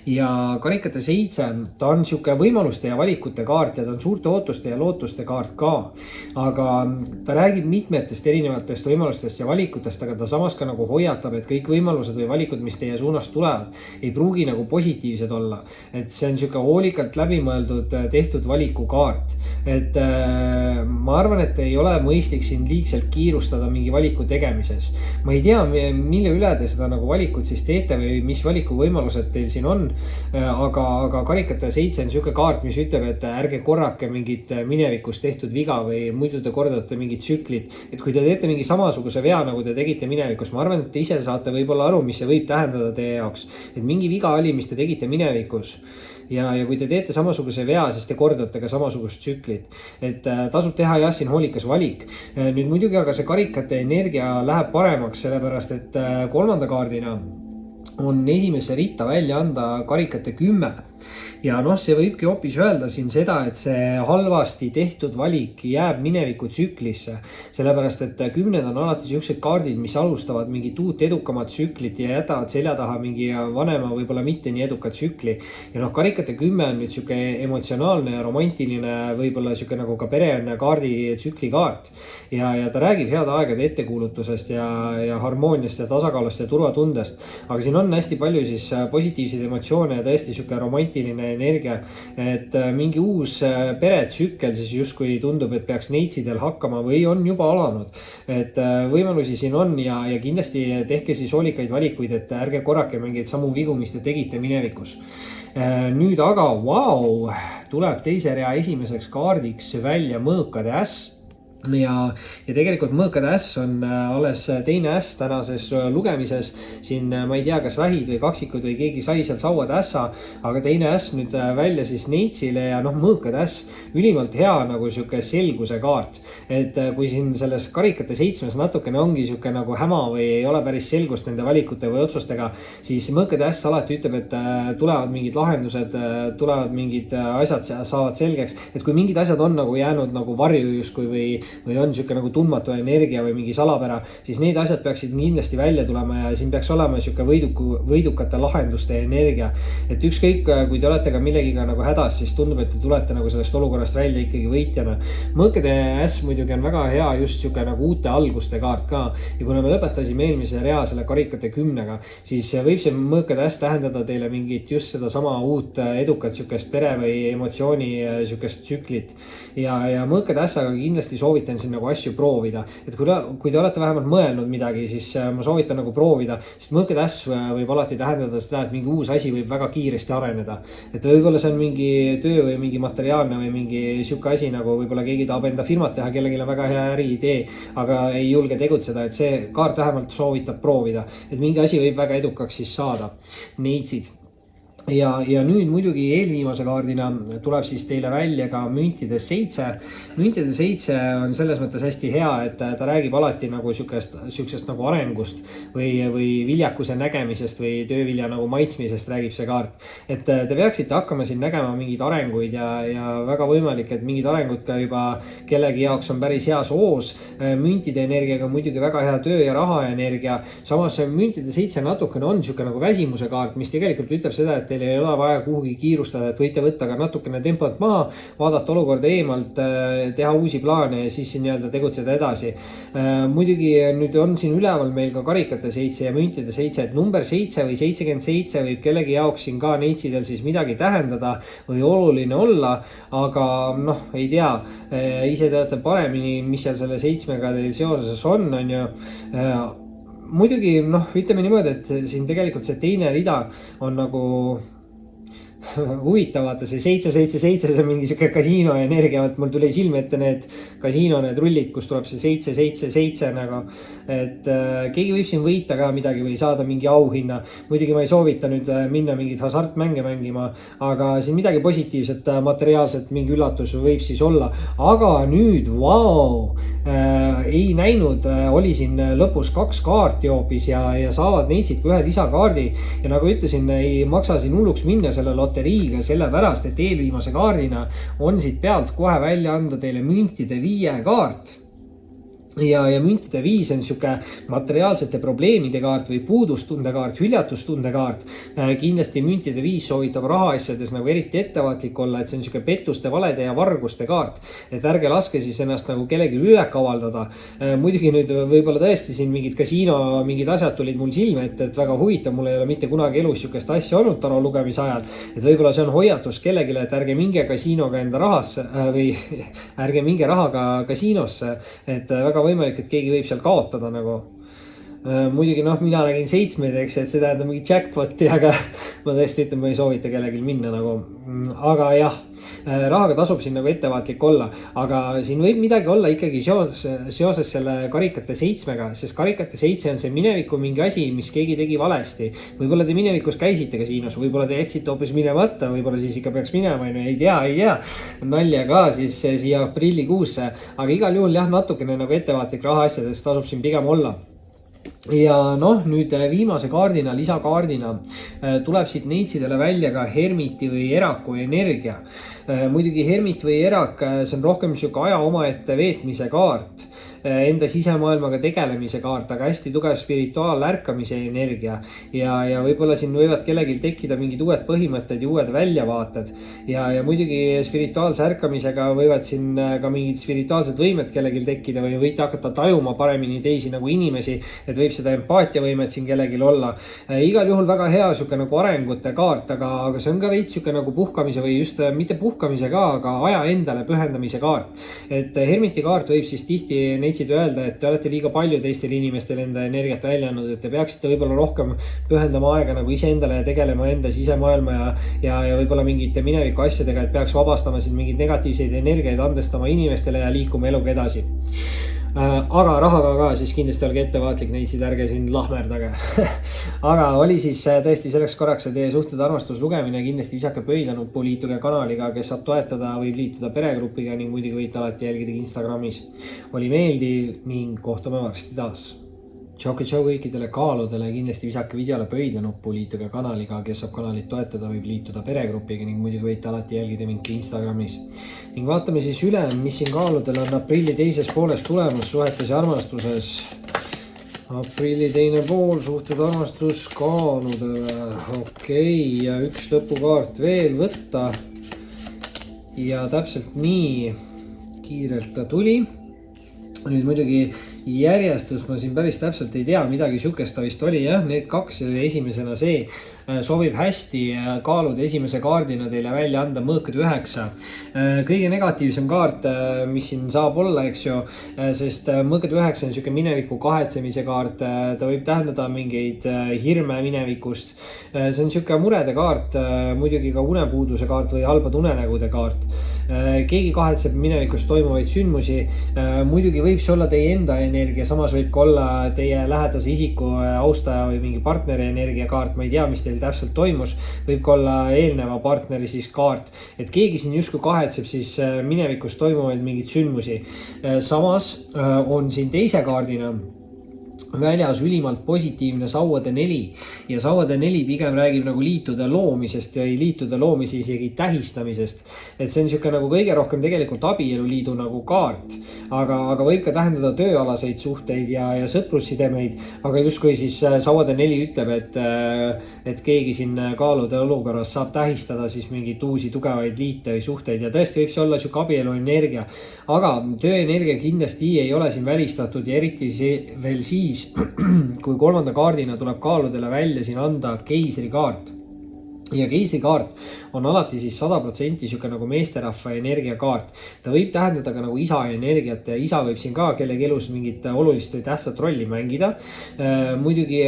ja karikate 7, ta on sihuke võimaluste ja valikute kaart ja ta on suurte ootuste ja lootuste kaart ka. Aga ta räägib mitmetest erinevatest võimalustest ja valikutest, aga ta samas ka nagu hoiatab, et kõik võimalused või valikud, mis teie suunast tulevad, ei pruugi nagu positiivsed olla. Et see on sihuke hoolikalt läbimõeldud tehtud valikukaart. Et ma arvan, et ei ole mõistlik siin liigselt kiirustada mingi valiku tegemises. Ma ei tea, mille üle te seda nagu valikut siis teete või mis valikuvõimalused teil siin on, aga karikate 7 on sihuke kaart, mis ütleb, et ärge korrake mingit minevikus tehtud viga või muidu te kordate mingit tsüklit. Et kui te teete mingi samasuguse vea, nagu te tegite minevikus, ma arvan, et te ise saate võib-olla aru, mis see võib tähendada teie jaoks. Et mingi viga oli, mis te tegite minevikus. Ja kui te teete samasuguse vea, siis te kordate ka samasugust tsüklit. Et tasub teha jah, siin hoolikas valik. Nüüd muidugi aga see karikate energia läheb paremaks, sellepärast et 3. kaardina on esimesse ritta välja anda karikate 10. ja noh, see võibki hoopis öelda siin seda, et see halvasti tehtud valik jääb mineviku tsüklisse, sellepärast et 10 on alati siuksed kaardid, mis alustavad mingit uut edukamat tsüklit ja jätavad selja taha mingi vanema, võib-olla mitte nii eduka tsükli. Ja noh, karikate 10 on nüüd siuke emotsionaalne ja romantiline, võib-olla siuke nagu ka pereõnne kaardi tsüklikaart ja ta räägib head aegade ettekuulutusest ja harmooniast ja tasakaalust ja turvatundest, aga siin on hästi palju siis positiivseid emotsioone ja tõesti siuke romantiline energia, et mingi uus peretsükkel siis justkui tundub, et peaks neitsidel hakkama või on juba alanud. Et võimalusi siin on ja kindlasti tehke siis hoolikaid valikuid, et ärge korrake mingeid samu vigu, mis te tegite minevikus. Nüüd aga, vau, tuleb teise rea esimeseks kaardiks välja mõõkade äss. Ja tegelikult mõõkade äss on alles teine äss tänases lugemises. Siin ma ei tea, kas vähid või kaksikud või keegi sai seal sauad ässa, aga teine äss nüüd välja siis neitsile ja noh, mõõkade äss ülimalt hea nagu siuke selguse kaart. Et kui siin selles karikate 7 natukene ongi siuke nagu häma või ei ole päris selgust nende valikute või otsustega, siis mõõkade äss alati ütleb, et tulevad mingid lahendused, tulevad mingid asjad saavad selgeks, et kui mingid asjad on nagu jäänud nagu varju justkui või on siuke nagu tundmatu energia või mingi salapära, siis need asjad peaksid kindlasti välja tulema ja siin peaks olema siuke võidukate lahenduste energia. Et ükskõik, kui te olete ka millegiga nagu hädas, siis tundub, et te tulete nagu sellest olukorrast välja ikkagi võitjana. Mõõkade äss muidugi on väga hea just siuke nagu uute alguste kaart ka. Ja kuna me lõpetasime eelmise rea selle karikate 10-ga, siis võib see mõõkade äss tähendada teile mingit just seda sama uut edukat siukest pere või emotsiooni siukest tsüklit. Ja mõõkade ässaga kindlasti soovitan siin nagu asju proovida, et kui te olete vähemalt mõelnud midagi, siis ma soovitan nagu proovida, sest mõõkade äss võib alati tähendada seda, et mingi uus asi võib väga kiiresti areneda, et võib-olla see on mingi töö või mingi materiaalne või mingi siuke asi, nagu võib-olla keegi tahab enda firmat teha, kellelgi on väga hea äriidee, aga ei julge tegutseda, et see kaart vähemalt soovitab proovida, et mingi asi võib väga edukaks siis saada. Neitsid. Ja nüüd muidugi eelviimase kaardina tuleb siis teile välja ka müntide 7. Müntide 7 on selles mõttes hästi hea, et ta räägib alati nagu siuksest nagu arengust või viljakuse nägemisest või töövilja nagu maitsmisest räägib see kaart. Et te peaksite hakkama siin nägema mingeid arenguid ja väga võimalik, et mingid arengud ka juba kellegi jaoks on päris heas hoos. Müntide energiaga muidugi väga hea töö ja raha energia. Samas müntide 7 natukene on siuke nagu väsimuse kaart, mis tegelikult ütleb seda, et teil ei ole vaja kuhugi kiirustada, et võite võtta ka natukene tempot maha, vaadata olukorda eemalt, teha uusi plaane ja siis nii-öelda tegutseda edasi. Muidugi nüüd on siin üleval meil ka karikate 7 ja müntide 7, et number 7 või 77 võib kellegi jaoks siin ka neitsidel siis midagi tähendada või oluline olla, aga noh, ei tea, ise teate paremini, mis seal selle 7-ga teil seoses on ju. Muidugi noh, ütleme niimoodi, et siin tegelikult see teine rida on nagu huvitav, vaata see 777, see on mingi siuke kasiino energia, et mul tuli silme ette need kasiino, need rullid, kus tuleb see 777 nagu, et keegi võib siin võita ka midagi või saada mingi auhinna. Muidugi ma ei soovita nüüd minna mingit hasartmänge mängima, aga siin midagi positiivset, materiaalset, mingi üllatus võib siis olla. Aga nüüd, vau, ei näinud, oli siin lõpus 2 kaarti hoopis ja saavad neitsid kui ühe lisakaardi ja nagu ütlesin, ei maksa siin hulluks minna selle loteriiga, sellepärast, et eelviimase kaardina on siit pealt kohe välja anda teile müntide 5 kaart. Ja müntide 5 on siuke materiaalsete probleemide kaart või puudustunde kaart, hüljatustunde kaart. Kindlasti müntide 5 soovitab rahaasjades nagu eriti ettevaatlik olla, et see on siuke pettuste, valede ja varguste kaart. Et ärge laske siis ennast nagu kellegi üle kavaldada. Muidugi nüüd võib-olla tõesti siin mingid kasiino, mingid asjad tulid mul silme, et väga huvitav, mul ei ole mitte kunagi elus siukest asja olnud taro lugemise ajal. Et võib-olla see on hoiatus kellegile, et ärge minge kasiinoga enda rahasse või ärge minge rahaga kasiinosse, et väga võimalik, et keegi võib seal kaotada nagu. Muidugi noh, mina nägin 7, eks, et see tähendab mingi jackpoti, aga ma tõesti ütlen, ma ei soovita kellelgi minna nagu. Aga jah, rahaga tasub siin nagu ettevaatlik olla, aga siin võib midagi olla ikkagi seoses selle karikate 7-ga, sest karikate 7 on see mineviku mingi asi, mis keegi tegi valesti. Võib-olla te minevikus käisite kasiinos, võib-olla te jätsite hoopis minemata, võib-olla siis ikka peaks minema, ei tea, nalja ka siis siia aprillikuusse, aga igal juhul jah, natukene nagu ettevaatlik rahaasjadest tasub siin pigem olla. ja noh, nüüd viimase kaardina, lisakaardina tuleb siit neitsidele välja ka hermiti või eraku energia. Muidugi hermit või erak, see on rohkem sihuke aja omaette veetmise kaart, enda sisemaailmaga tegelemise kaart, aga hästi tugev spirituaalärkamise energia ja võib-olla siin võivad kellelgi tekkida mingid uued põhimõtted ja uued väljavaated ja muidugi spirituaalse ärkamisega võivad siin ka mingid spirituaalsed võimed kellelgi tekkida või võite hakata tajuma paremini teisi nagu inimesi, et võib seda empaatiavõimet siin kellelgi olla. Igal juhul väga hea sihuke nagu arengute kaart, aga see on ka veits sihuke nagu puhkamise või just mitte puhkamise ka, aga aja endale pühendamise kaart. Et hermiti kaart võib siis tihti neitsid öelda, et te olete liiga palju teistele inimestele enda energiat välja andnud, et te peaksite võib-olla rohkem pühendama aega nagu iseendale ja tegelema enda sisemaailma ja võib-olla mingite mineviku asjadega, et peaks vabastama siin mingeid negatiivseid energiaid, andestama inimestele ja liikuma eluga edasi. Aga rahaga ka siis kindlasti olge ettevaatlik, neitsid, ärge siin lahmerdage. Aga oli siis tõesti selleks korraks see teie suhted armastuslugemine, kindlasti visake pöidlanuppu, liituge kanaliga, kes saab toetada, võib liituda peregrupiga ning muidugi võite alati jälgida Instagramis. Oli meeldiv ning kohtume varsti taas. Tšau kõikidele kaaludele, kindlasti visake videole pöidlanuppu, liituge kanaliga, kes saab kanalit toetada, võib liituda peregrupiga ning muidugi võite alati jälgida mind Instagramis. Ning vaatame siis üle, mis siin kaaludel on aprilli teises pooles tulemus suhetes ja armastuses. Aprilli teine pool, suhted, armastus, kaaludele. Okei, ja üks lõpukaart veel võtta. Ja täpselt nii kiirelt ta tuli. Nüüd muidugi järjestust ma siin päris täpselt ei tea, midagi sihukest ta vist oli, jah, need kaks ja esimesena see sobib hästi. Kaalud esimese kaardina teile välja anda mõõkad 9. Kõige negatiivsem kaart, mis siin saab olla, eks ju, sest mõõkad 9 on sihuke mineviku kahetsemise kaart, ta võib tähendada mingeid hirme minevikust. See on sihuke murede kaart, muidugi ka unepuuduse kaart või halbade unenägude kaart. Keegi kahetseb minevikust toimuvaid sündmusi, muidugi võib see olla teie enda energia, samas võib ka olla teie lähedase isiku austaja või mingi partneri energia kaart, ma ei tea, mis teil täpselt toimus, võib ka olla eelneva partneri siis kaart, et keegi siin justkui kahetseb siis minevikust toimuvaid mingeid sündmusi. Samas on siin teise kaardina väljas ülimalt positiivne sauade 4 ja sauade 4 pigem räägib nagu liitude loomisest ja liitude loomise isegi tähistamisest. Et see on sihuke nagu kõige rohkem tegelikult abieluliidu nagu kaart, aga võib ka tähendada tööalaseid suhteid ja sõprussidemeid, aga justkui siis sauade 4 ütleb, et keegi siin kaalude olukorras saab tähistada siis mingeid uusi tugevaid liite või suhteid ja tõesti võib see olla sihuke abielu energia, aga tööenergia kindlasti ei ole siin välistatud ja eriti veel siis, kui kolmanda kaardina tuleb kaaludele välja siin anda keisrikaart. Ja keisrikaart on alati siis 100% sihuke nagu meesterahva energiakaart. Ta võib tähendada ka nagu isa energiat ja isa võib siin ka kellegi elus mingit olulist või tähtsat rolli mängida. Muidugi,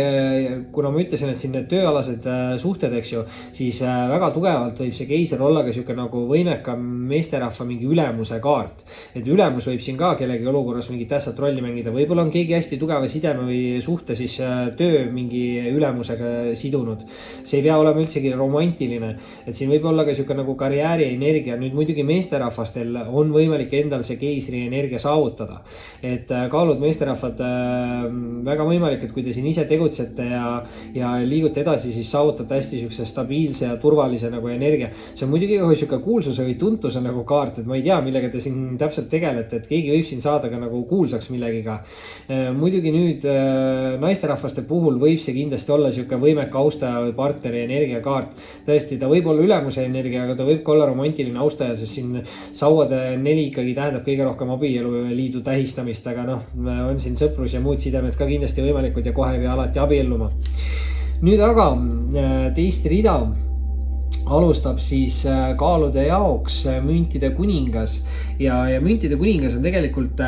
kuna ma ütlesin, et siin need tööalased suhted, eks ju, siis väga tugevalt võib see keiser olla ka sihuke nagu võimeka meesterahva mingi ülemuse kaart. Et ülemus võib siin ka kellegi olukorras mingit tähtsat rolli mängida. Võib-olla on keegi hästi tugeva sideme või suhte siis töö mingi ülemusega sidunud. See ei pea olema üldsegi romantiline, et siin võib olla ka sihuke nagu karjääri energia. Nüüd muidugi meesterahvastel on võimalik endal see keisri energia saavutada, et kaalud meesterahvad väga võimalik, et kui te siin ise tegutsete ja liigute edasi, siis saavutate hästi siukse stabiilse ja turvalise nagu energia. See on muidugi ka sihuke kuulsuse või tuntuse nagu kaart, et ma ei tea, millega te siin täpselt tegelete, et keegi võib siin saada ka nagu kuulsaks millegiga. Muidugi nüüd naisterahvaste puhul võib see kindlasti olla sihuke võimeka austaja või partneri energiakaart. Tõesti, ta võib olla ülemuse energia, aga ta võib ka olla romantiline austaja, sest siin sauade 4 ikkagi tähendab kõige rohkem abieluliidu tähistamist, aga noh, on siin sõprus ja muud sidemed ka kindlasti võimalikud ja kohe ei pea alati abielluma. Nüüd aga teist rida alustab siis kaalude jaoks müntide kuningas ja müntide kuningas on tegelikult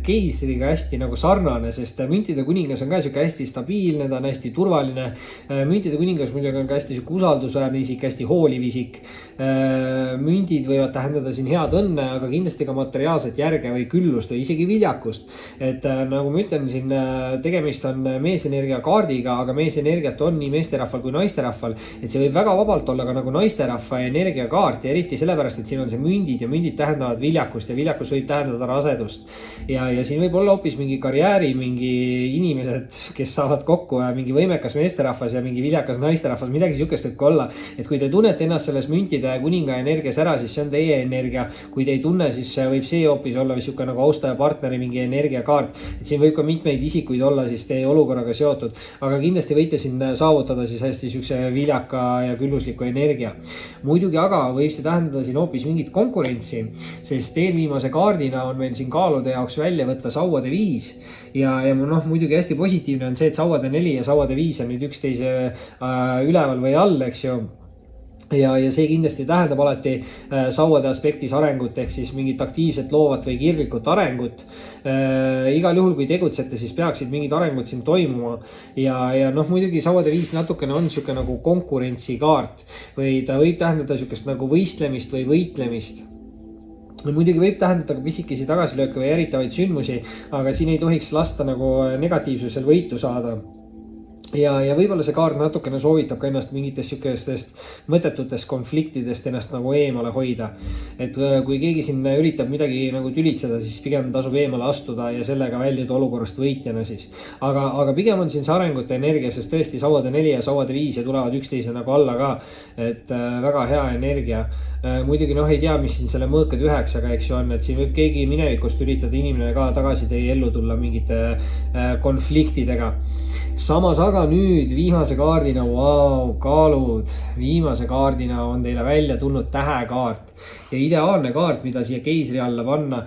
keisriga hästi nagu sarnane, sest müntide kuningas on ka sihuke hästi stabiilne, ta on hästi turvaline. Müntide kuningas muidugi on ka hästi sihuke usaldusväärne isik, hästi hooliv isik. Mündid võivad tähendada siin head õnne, aga kindlasti ka materiaalset järge või küllust või isegi viljakust. Et nagu ma ütlen, siin tegemist on meesenergia kaardiga, aga meesenergiat on nii meesterahval kui naisterahval, et see võib väga vabalt olla ka nagu nagu naisterahva energiakaart ja eriti sellepärast, et siin on see mündid ja mündid tähendavad viljakust ja viljakus võib tähendada rasedust. Ja siin võib olla hoopis mingi karjääri, mingi inimesed, kes saavad kokku ja mingi võimekas meesterahvas ja mingi viljakas naisterahvas, midagi sihukest võib ka olla. Et kui te tunnete ennast selles müntide kuninga energias ära, siis see on teie energia. Kui te ei tunne, siis võib see hoopis olla sihuke nagu austaja partneri mingi energiakaart. Et siin võib ka mitmeid isikuid olla siis teie olukorraga seotud, aga kindlasti võite siin saavutada siis hästi siukse viljaka ja küllusliku energia. Muidugi aga võib see tähendada siin hoopis mingit konkurentsi, sest eelviimase kaardina on meil siin kaalude jaoks välja võtta sauade 5 ja muidugi hästi positiivne on see, et sauade 4 ja sauade 5 on nüüd üksteise üleval või all, eks ju. Ja see kindlasti tähendab alati sauade aspektis arengut ehk siis mingit aktiivset, loovat või kirglikut arengut. Igal juhul, kui tegutsete, siis peaksid mingid arengud siin toimuma ja muidugi sauade 5 natukene on siuke nagu konkurentsikaart või ta võib tähendada siukest nagu võistlemist või võitlemist. Muidugi võib tähendada ka pisikesi tagasilööke või eritavaid sündmusi, aga siin ei tohiks lasta nagu negatiivsusel võitu saada. Ja võib-olla see kaart natukene soovitab ka ennast mingitest sihukestest mõttetutest konfliktidest ennast nagu eemale hoida. Et kui keegi siin üritab midagi nagu tülitseda, siis pigem tasub eemale astuda ja sellega väljuda olukorrast võitjana siis. Aga pigem on siin see arengute energia, sest tõesti sauade 4 ja sauade 5 ja tulevad üksteise nagu alla ka. Et väga hea energia. Muidugi ei tea, mis siin selle mõõkad 9-ga, eks ju on, et siin võib keegi minevikust üritada inimene ka tagasi teie ellu tulla mingite konfliktidega. Samas aga nüüd viimase kaardina, kaalud, viimase kaardina on teile välja tulnud tähekaart ja ideaalne kaart, mida siia keisri alla panna.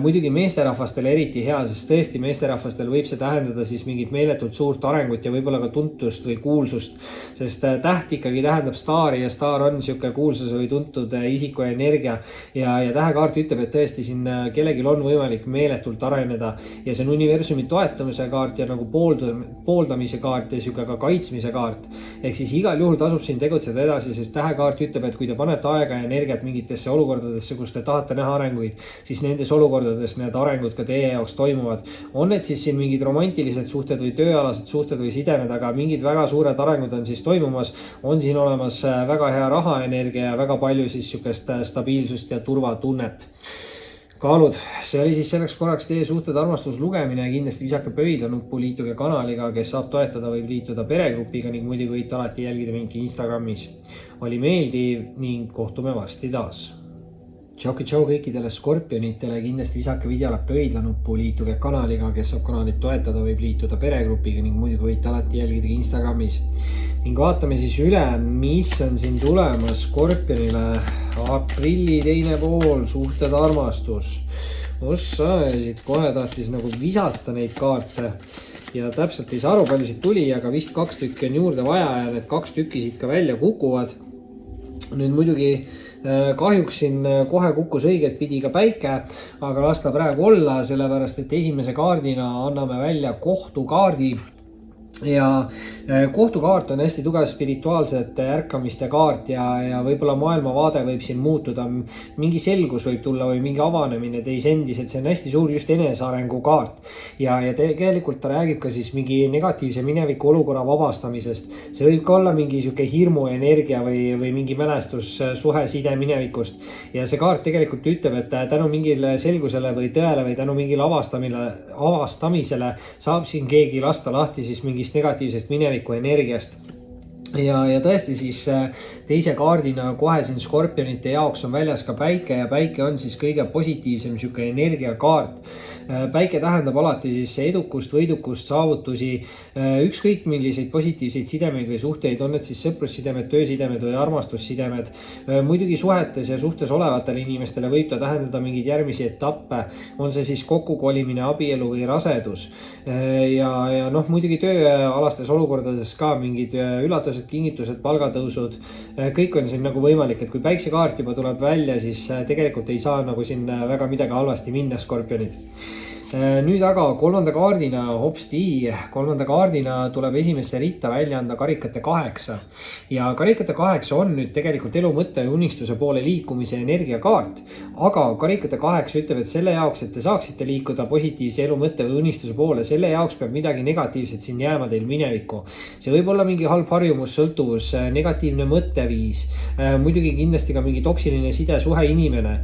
Muidugi meesterahvastele eriti hea, sest tõesti meesterahvastel võib see tähendada siis mingit meeletult suurt arengut ja võib-olla ka tuntust või kuulsust, sest täht ikkagi tähendab staari ja staar on siuke kuulsuse või tuntud isiku energia ja tähekaart ütleb, et tõesti siin kellelgi on võimalik meeletult areneda ja see on universumi toetamise kaart ja nagu pooldamise kaart ja siuke ka kaitsmise kaart. Ehk siis igal juhul tasub siin tegutseda edasi, sest tähekaart ütleb, et kui te panete aega ja energiat mingitesse olukordadesse, kus te tahate näha arenguid, siis nendes olukordades need arengud ka teie jaoks toimuvad. On need siis siin mingid romantilised suhted või tööalased suhted või sidemed, aga mingid väga suured arengud on siis toimumas. On siin olemas väga hea rahaenergia ja väga palju siis sihukest stabiilsust ja turvatunnet. Kaalud, see oli siis selleks korraks teie suhted armastuslugemine ja kindlasti visake pöidla nuppu, liituge kanaliga, kes saab toetada, võib liituda peregrupiga ning muidugi võite alati jälgida mind Instagramis. Oli meeldiv ning kohtume varsti taas. Tšau kõikidele skorpionitele, kindlasti visake videole pöidla nuppu, liituge kanaliga, kes saab kanalit toetada, võib liituda peregrupiga ning muidugi võite alati jälgida Instagramis. Ning vaatame siis üle, mis on siin tulemas skorpionile. Aprilli teine pool, suhted, armastus. Ossa, siit kohe tahtis nagu visata neid kaarte ja täpselt ei saa aru, palju siit tuli, aga vist 2 tükki on juurde vaja ja need 2 tükki siit ka välja kukuvad. Nüüd muidugi kahjuks siin kohe kukkus õiget pidi ka päike, aga las ta praegu olla, sellepärast et esimese kaardina anname välja kohtukaardi. Ja kohtukaart on hästi tugev spirituaalsete ärkamiste kaart ja võib-olla maailmavaade võib siin muutuda. Mingi selgus võib tulla või mingi avanemine teis endis, et see on hästi suur just enesearengu kaart. Ja tegelikult ta räägib ka siis mingi negatiivse mineviku olukorra vabastamisest. See võib ka olla mingi siuke hirmu energia või mingi mälestus, suhe, side minevikust. Ja see kaart tegelikult ütleb, et tänu mingile selgusele või tõele või tänu mingile avastamisele saab siin keegi lasta lahti siis mingist negatiivsest mineviku energiast. Ja tõesti siis teise kaardina kohe siin skorpionite jaoks on väljas ka päike ja päike on siis kõige positiivsem siuke energiakaart. Päike tähendab alati siis edukust, võidukust, saavutusi, ükskõik milliseid positiivseid sidemeid või suhteid, on need siis sõprussidemed, töösidemed või armastussidemed. Muidugi suhetes ja suhtes olevatele inimestele võib ta tähendada mingeid järgmisi etappe, on see siis kokkukolimine, abielu või rasedus. Ja muidugi tööalastes olukordades ka mingid üllatused, kingitused, palgatõusud, kõik on siin nagu võimalik, et kui päiksekaart juba tuleb välja, siis tegelikult ei saa nagu siin väga midagi halvasti minna, skorpionid. Nüüd aga kolmanda kaardina, kolmanda kaardina tuleb esimesse ritta välja anda karikate 8 ja karikate 8 on nüüd tegelikult elu mõtte ja unistuse poole liikumise energiakaart, aga karikate 8 ütleb, et selle jaoks, et te saaksite liikuda positiivse elu mõtte või unistuse poole, selle jaoks peab midagi negatiivset siin jääma teil minevikku. See võib olla mingi halb harjumus, sõltuvus, negatiivne mõtteviis, muidugi kindlasti ka mingi toksiline side, suhe, inimene,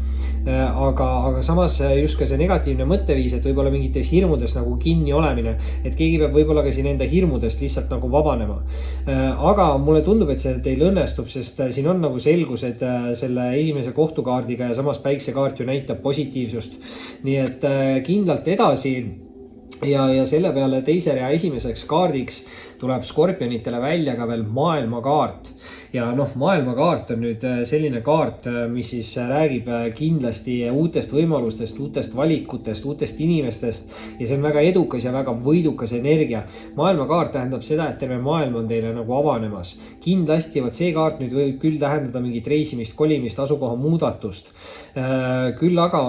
aga samas just ka see negatiivne mõtteviis, et võib-olla mingites hirmudes nagu kinni olemine, et keegi peab võib-olla ka siin enda hirmudest lihtsalt nagu vabanema. Aga mulle tundub, et see teil õnnestub, sest siin on nagu selgused selle esimese kohtukaardiga ja samas päiksekaart ju näitab positiivsust. Nii et kindlalt edasi ja selle peale teise rea esimeseks kaardiks tuleb skorpionitele välja ka veel maailmakaart. Ja maailmakaart on nüüd selline kaart, mis siis räägib kindlasti uutest võimalustest, uutest valikutest, uutest inimestest ja see on väga edukas ja väga võidukas energia. Maailmakaart tähendab seda, et terve maailm on teile nagu avanemas. Kindlasti see kaart nüüd võib küll tähendada mingit reisimist, kolimist, asukoha muudatust. Küll aga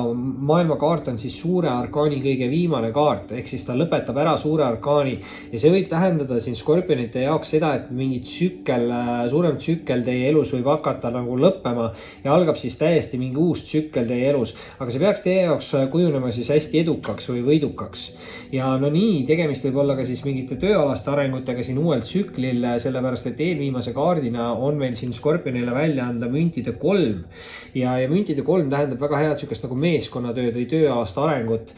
maailmakaart on siis suure arkaani kõige viimane kaart, ehk siis ta lõpetab ära suure arkaani ja see võib tähendada siin skorpionite jaoks seda, et mingi suurem tsükkel teie elus võib hakata nagu lõppema ja algab siis täiesti mingi uus tsükkel teie elus, aga see peaks teie jaoks kujunema siis hästi edukaks või võidukaks. Ja tegemist võib olla ka siis mingite tööalaste arengutega siin uuel tsüklil, sellepärast et eelviimase kaardina on meil siin skorpionile välja anda müntide 3 ja müntide 3 tähendab väga head sükest nagu meeskonnatööd või tööalast arengut,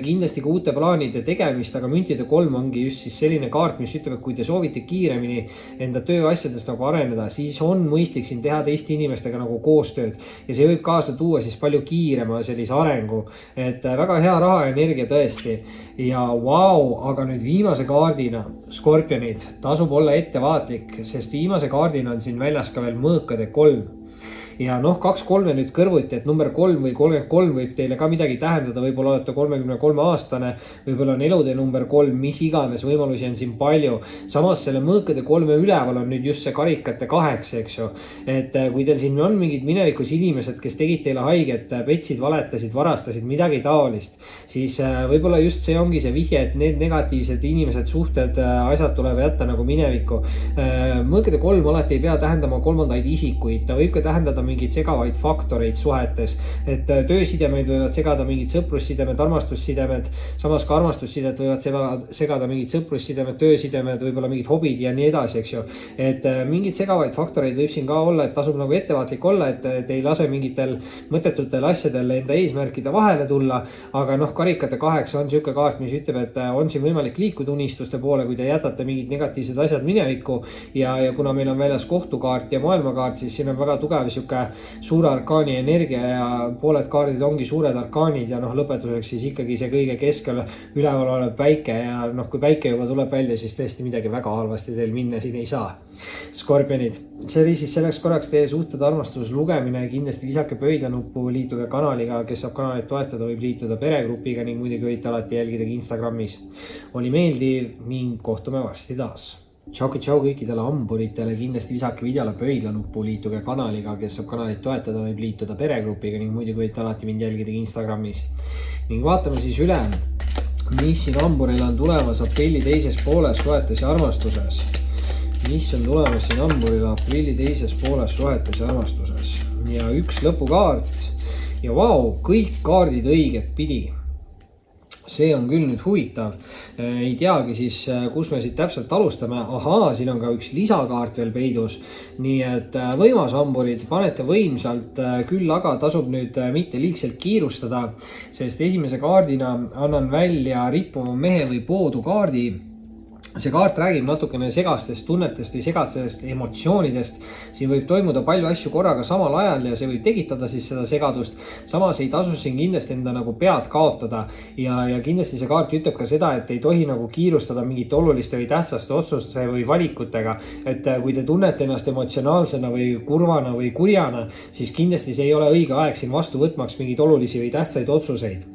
kindlasti ka uute plaanide tegemist, aga müntide 3 ongi just siis selline kaart, mis ütleb, et kui te soovite kiiremini enda tööasjadest nagu areneda, siis on mõistlik siin teha teiste inimestega nagu koostööd ja see võib kaasa tuua siis palju kiirema sellise arengu, et väga hea raha ja energia tõesti ja aga nüüd viimase kaardina skorpionid tasub olla ettevaatlik, sest viimase kaardina on siin väljas ka veel mõõkade 3 ja 2-3 nüüd kõrvuti, et number 3 või 33 võib teile ka midagi tähendada, võib-olla olete 33 aastane, võib-olla on elude number 3, mis iganes, võimalusi on siin palju. Samas selle mõõkade 3 üleval on nüüd just see karikate 8, eks ju. Et kui teil siin on mingid minevikus inimesed, kes tegid teile haiget, petsid, valetasid, varastasid, midagi taolist, siis võib-olla just see ongi see vihje, et need negatiivsed inimesed, suhted, asjad tuleb jätta nagu minevikku. Mõõkade 3 alati ei pea tähendama kolmandaid isikuid, ta võib ka tähendada mingeid segavaid faktoreid suhetes, et töösidemeid võivad segada mingid sõprussidemed, armastussidemed, samas ka armastussidet võivad segada mingid sõprussidemed, töösidemed, võib-olla mingid hobid ja nii edasi, eks ju. Et mingid segavaid faktoreid võib siin ka olla, et tasub nagu ettevaatlik olla, et te ei lase mingitel mõttetutel asjadel enda eesmärkide vahele tulla, aga karikate 8 on siuke kaart, mis ütleb, et on siin võimalik liikuda unistuste poole, kui te jätate mingid negatiivsed asjad minevikku ja kuna meil on väljas kohtukaart ja maailmakaart, siis siin on väga tugev siuke suure arkaani energia ja pooled kaardid ongi suured arkaanid ja lõpetuseks siis ikkagi see kõige keskel üleval olev päike ja kui päike juba tuleb välja, siis tõesti midagi väga halvasti teil minna siin ei saa. Skorpionid, see oli siis selleks korraks teie suhted armastus lugemine, kindlasti visake pöidlanuppu, liituge kanaliga, kes saab kanalit toetada, võib liituda peregrupiga ning muidugi võite alati jälgida Instagramis. Oli meeldiv ning kohtume varsti taas. Tšau kõikidele hamburitele, kindlasti visake videole pöidlanuppu, liituge kanaliga, kes saab kanalit toetada, võib liituda peregrupiga ning muidugi võite alati mind jälgida Instagramis. Ning vaatame siis üle, mis siin hamburil on tulemas aprilli teises pooles suhetes ja armastuses. Mis on tulemas siin hamburil aprilli teises pooles suhetes ja armastuses. Ja üks lõpukaart ja kõik kaardid õiget pidi. See on küll nüüd huvitav, ei teagi siis, kus me siit täpselt alustame. Siin on ka üks lisakaart veel peidus, nii et võimas hamburid, panete võimsalt, küll aga tasub nüüd mitte liigselt kiirustada, sest esimese kaardina annan välja rippuva mehe või poodu kaardi. See kaart räägib natukene segastest tunnetest või segatsest emotsioonidest. Siin võib toimuda palju asju korraga samal ajal ja see võib tekitada siis seda segadust. Samas ei tasu siin kindlasti enda nagu pead kaotada ja kindlasti see kaart ütleb ka seda, et ei tohi nagu kiirustada mingite oluliste või tähtsaste otsuste või valikutega. Et kui te tunnete ennast emotsionaalsena või kurvana või kurjana, siis kindlasti see ei ole õige aeg siin vastu võtmaks mingeid olulisi või tähtsaid otsuseid.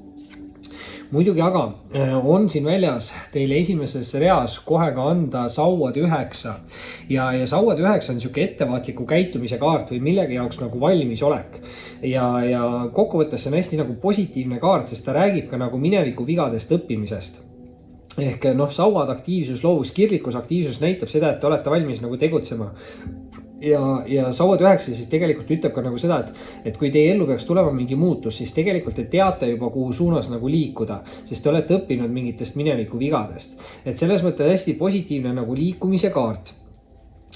muidugi aga on siin väljas teile esimeses reas kohe ka anda sauad 9 ja sauad 9 on niisugune ettevaatliku käitumise kaart või millegi jaoks nagu valmisolek. Ja kokkuvõttes see on hästi nagu positiivne kaart, sest ta räägib ka nagu mineviku vigadest õppimisest. Ehk sauad aktiivsus, loovus, kirglikus aktiivsus näitab seda, et te olete valmis nagu tegutsema. Ja sauad 9 siis tegelikult ütleb ka nagu seda, et kui teie ellu peaks tulema mingi muutus, siis tegelikult te teate juba, kuhu suunas nagu liikuda, sest te olete õppinud mingitest mineviku vigadest. Et selles mõttes hästi positiivne nagu liikumise kaart.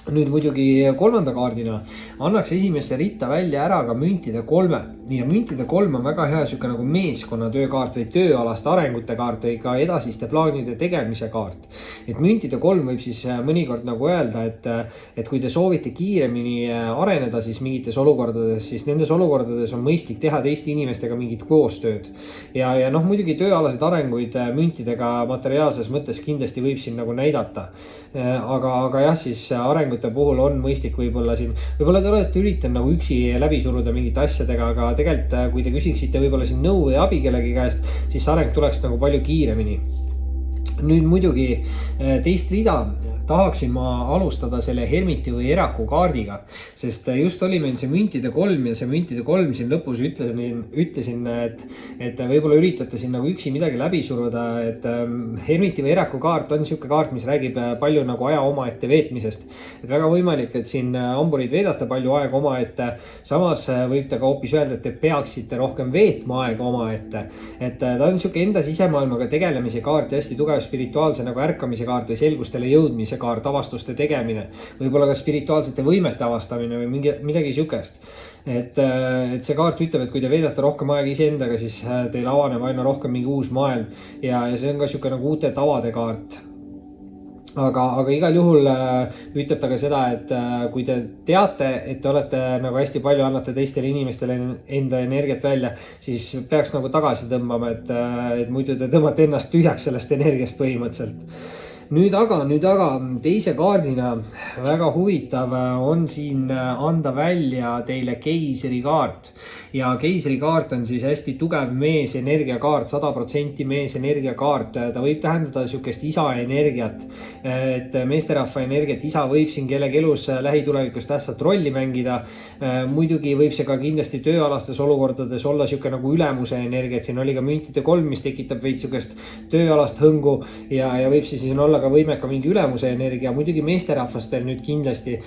Nüüd muidugi kolmanda kaardina annaks esimesse ritta välja ära ka müntide 3. Ja müntide 3 on väga hea siuke nagu meeskonnatöökaart või tööalaste arengute kaart või ka edasiste plaanide tegemise kaart. Et müntide 3 võib siis mõnikord nagu öelda, et kui te soovite kiiremini areneda siis mingites olukordades, siis nendes olukordades on mõistlik teha teiste inimestega mingit koostööd. Ja muidugi tööalaseid arenguid müntidega materiaalses mõttes kindlasti võib siin nagu näidata. Aga jah, siis arengute puhul on mõistlik võib-olla te olete üritanud nagu üksi läbi suruda mingite asjadega, aga tegelikult kui te küsiksite võib-olla siin nõu või abi kellegi käest, siis areng tuleks nagu palju kiiremini. Nüüd muidugi teist rida tahaksin ma alustada selle hermiti või eraku kaardiga, sest just oli meil see müntide 3 ja see müntide 3 siin lõpus ütlesin, et võib-olla üritate siin nagu üksi midagi läbi suruda, et hermiti või eraku kaart on niisugune kaart, mis räägib palju nagu aja omaette veetmisest. Et väga võimalik, et siin hamburid veedate palju aega omaette, samas võib ta ka hoopis öelda, et te peaksite rohkem veetma aega omaette. Et ta on niisugune enda sisemaailmaga tegelemise kaart ja hästi tugev spirituaalse nagu ärkamise kaart või selgustele jõudmise kaart, avastuste tegemine, võib-olla ka spirituaalsete võimete avastamine või midagi siukest. Et see kaart ütleb, et kui te veedate rohkem aega iseendaga, siis teil avaneb aina rohkem mingi uus maailm ja see on ka siuke nagu uute tavade kaart. Aga igal juhul ütleb ta ka seda, et kui te teate, et te olete nagu hästi palju annate teistele inimestele enda energiat välja, siis peaks nagu tagasi tõmbama, et muidu te tõmbate ennast tühjaks sellest energiast põhimõtteliselt. Nüüd aga teise kaardina väga huvitav on siin anda välja teile keisri kaart. Ja keisri kaart on siis hästi tugev meesenergia kaart, 100% meesenergia kaart. Ta võib tähendada niisugust isa energiat, et meesterahva energiat. Isa võib siin kellegi elus lähitulevikus tähtsat rolli mängida. Muidugi võib see ka kindlasti tööalastes olukordades olla niisugune nagu ülemuse energiat. Siin oli ka müntide 3, mis tekitab veid niisugust tööalast hõngu ja võib siis olla ka võimeka mingi ülemuse energia. Muidugi meesterahvastel nüüd kindlasti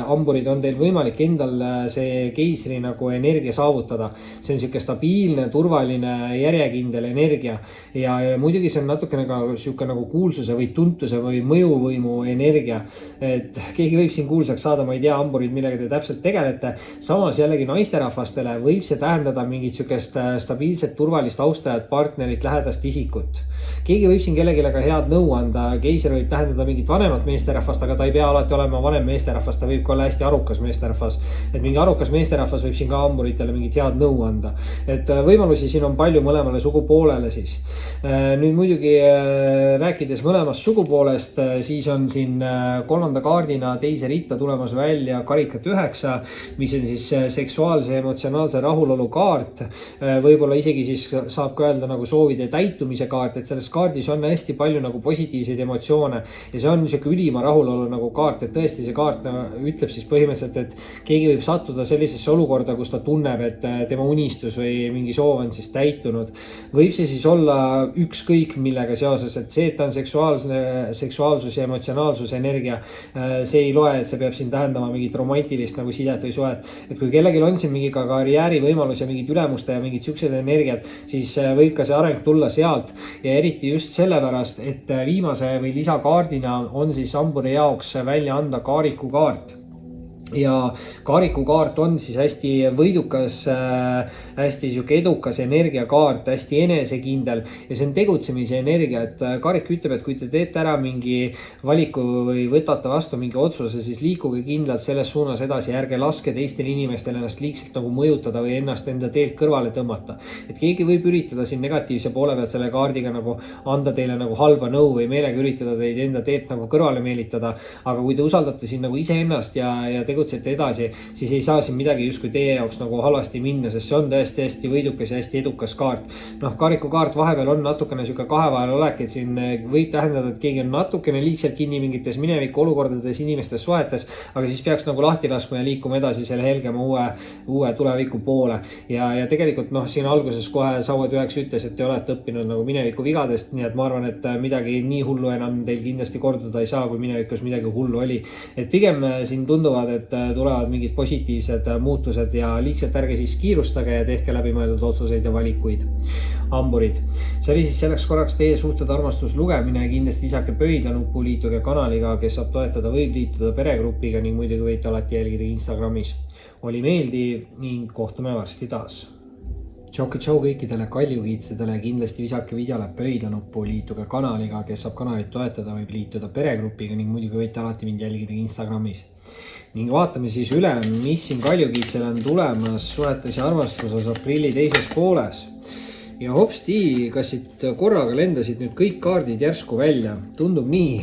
hamburid on teil võimalik endal see keisri nagu energia saavutada. See on niisugune stabiilne, turvaline, järjekindel energia ja muidugi see on natukene ka niisugune nagu kuulsuse või tuntuse või mõjuvõimu energia. Et keegi võib siin kuulsaks saada, ma ei tea, hamburid, millega te täpselt tegelete. Samas jällegi naisterahvastele võib see tähendada mingit niisugust stabiilset, turvalist austajat, partnerit, lähedast isikut. Keegi võib siin kellelegi ka head nõu anda. Keiser võib tähendada mingit vanemat meesterahvast, aga ta ei pea alati olema vanem meesterahvas, ta võib ka olla hästi arukas meesterahvas. Et mingi arukas meesterahvas võib siin ka hamburitele mingit head nõu anda. Et võimalusi siin on palju mõlemale sugupoolele siis. Nüüd muidugi rääkides mõlemast sugupoolest, siis on siin kolmanda kaardina teise ritta tulemas välja karikat 9, mis on siis seksuaalse emotsionaalse rahulolu kaart. Võib-olla isegi siis saab ka öelda nagu soovide täitumise kaart, et selles kaardis on hästi palju nagu positiivseid emotsioone ja see on niisugune ülima rahulolu nagu kaart, et tõesti see kaart ütleb siis põhimõtteliselt, et keegi võib sattuda sellisesse olukorda, kus ta tunneb, et tema unistus või mingi soov on siis täitunud. Võib see siis olla ükskõik millega seoses, et see, et ta on seksuaalsus ja emotsionaalsus energia, see ei loe, et see peab siin tähendama mingit romantilist nagu sidet või suhet. Et kui kellelgi on siin mingi ka karjääri võimalus ja mingid ülemuste ja mingid siuksed energiat, siis võib ka see areng tulla sealt ja eriti just sellepärast, et viimase või lisakaardina on siis hamburi jaoks välja anda kaariku kaart. Ja kaariku kaart on siis hästi võidukas, hästi edukas energiakaart, hästi enesekindel ja see on tegutsemise energia, et kaarik ütleb, et kui te teete ära mingi valiku või võtate vastu mingi otsuse, siis liikuge kindlalt selles suunas edasi, ärge laske teistel inimestel ennast liigselt nagu mõjutada või ennast enda teelt kõrvale tõmmata. Et keegi võib üritada siin negatiivse poole pealt selle kaardiga nagu anda teile nagu halba nõu või meelega üritada teid enda teelt nagu kõrvale meelitada, aga kui te usaldate siin nagu iseennast ja tegutsete edasi, siis ei saa siin midagi justkui teie jaoks nagu halvasti minna, sest see on tõesti hästi võidukas ja hästi edukas kaart. Karikukaart vahepeal on natukene siuke kahe vahel olek, et siin võib tähendada, et keegi on natukene liigselt kinni mingites mineviku olukordades, inimestes suhetes, aga siis peaks nagu lahti laskma ja liikuma edasi selle helgema uue tuleviku poole. Ja tegelikult siin alguses kohe Saued 9 ütles, et te olete õppinud nagu mineviku vigadest, nii et ma arvan, et midagi nii hullu enam teil kindlasti korduda ei saa, kui minevikus midagi hullu oli. Et pigem siin tunduvad, et tulevad mingid positiivsed muutused ja liigselt ärge siis kiirustage ja tehke läbimõeldud otsuseid ja valikuid. Amburid. See oli siis selleks korraks teie suhted armastuslugemine, kindlasti lisake pöidlanuppu, liituge kanaliga, kes saab toetada, võib liituda peregrupiga ning muidugi võite alati jälgida Instagramis. Oli meeldiv ning kohtume varsti taas. Tšau kõikidele kaljukiitsedele, kindlasti visake videole pöidlanuppu, liituge kanaliga, kes saab kanalit toetada, võib liituda peregrupiga ning muidugi võite alati mind jälgida Instagramis. Ning vaatame siis üle, mis siin kaljukiitsel on tulemas suhetes ja armastuses aprilli teises pooles. Ja hopsti, kas siit korraga lendasid nüüd kõik kaardid järsku välja, tundub nii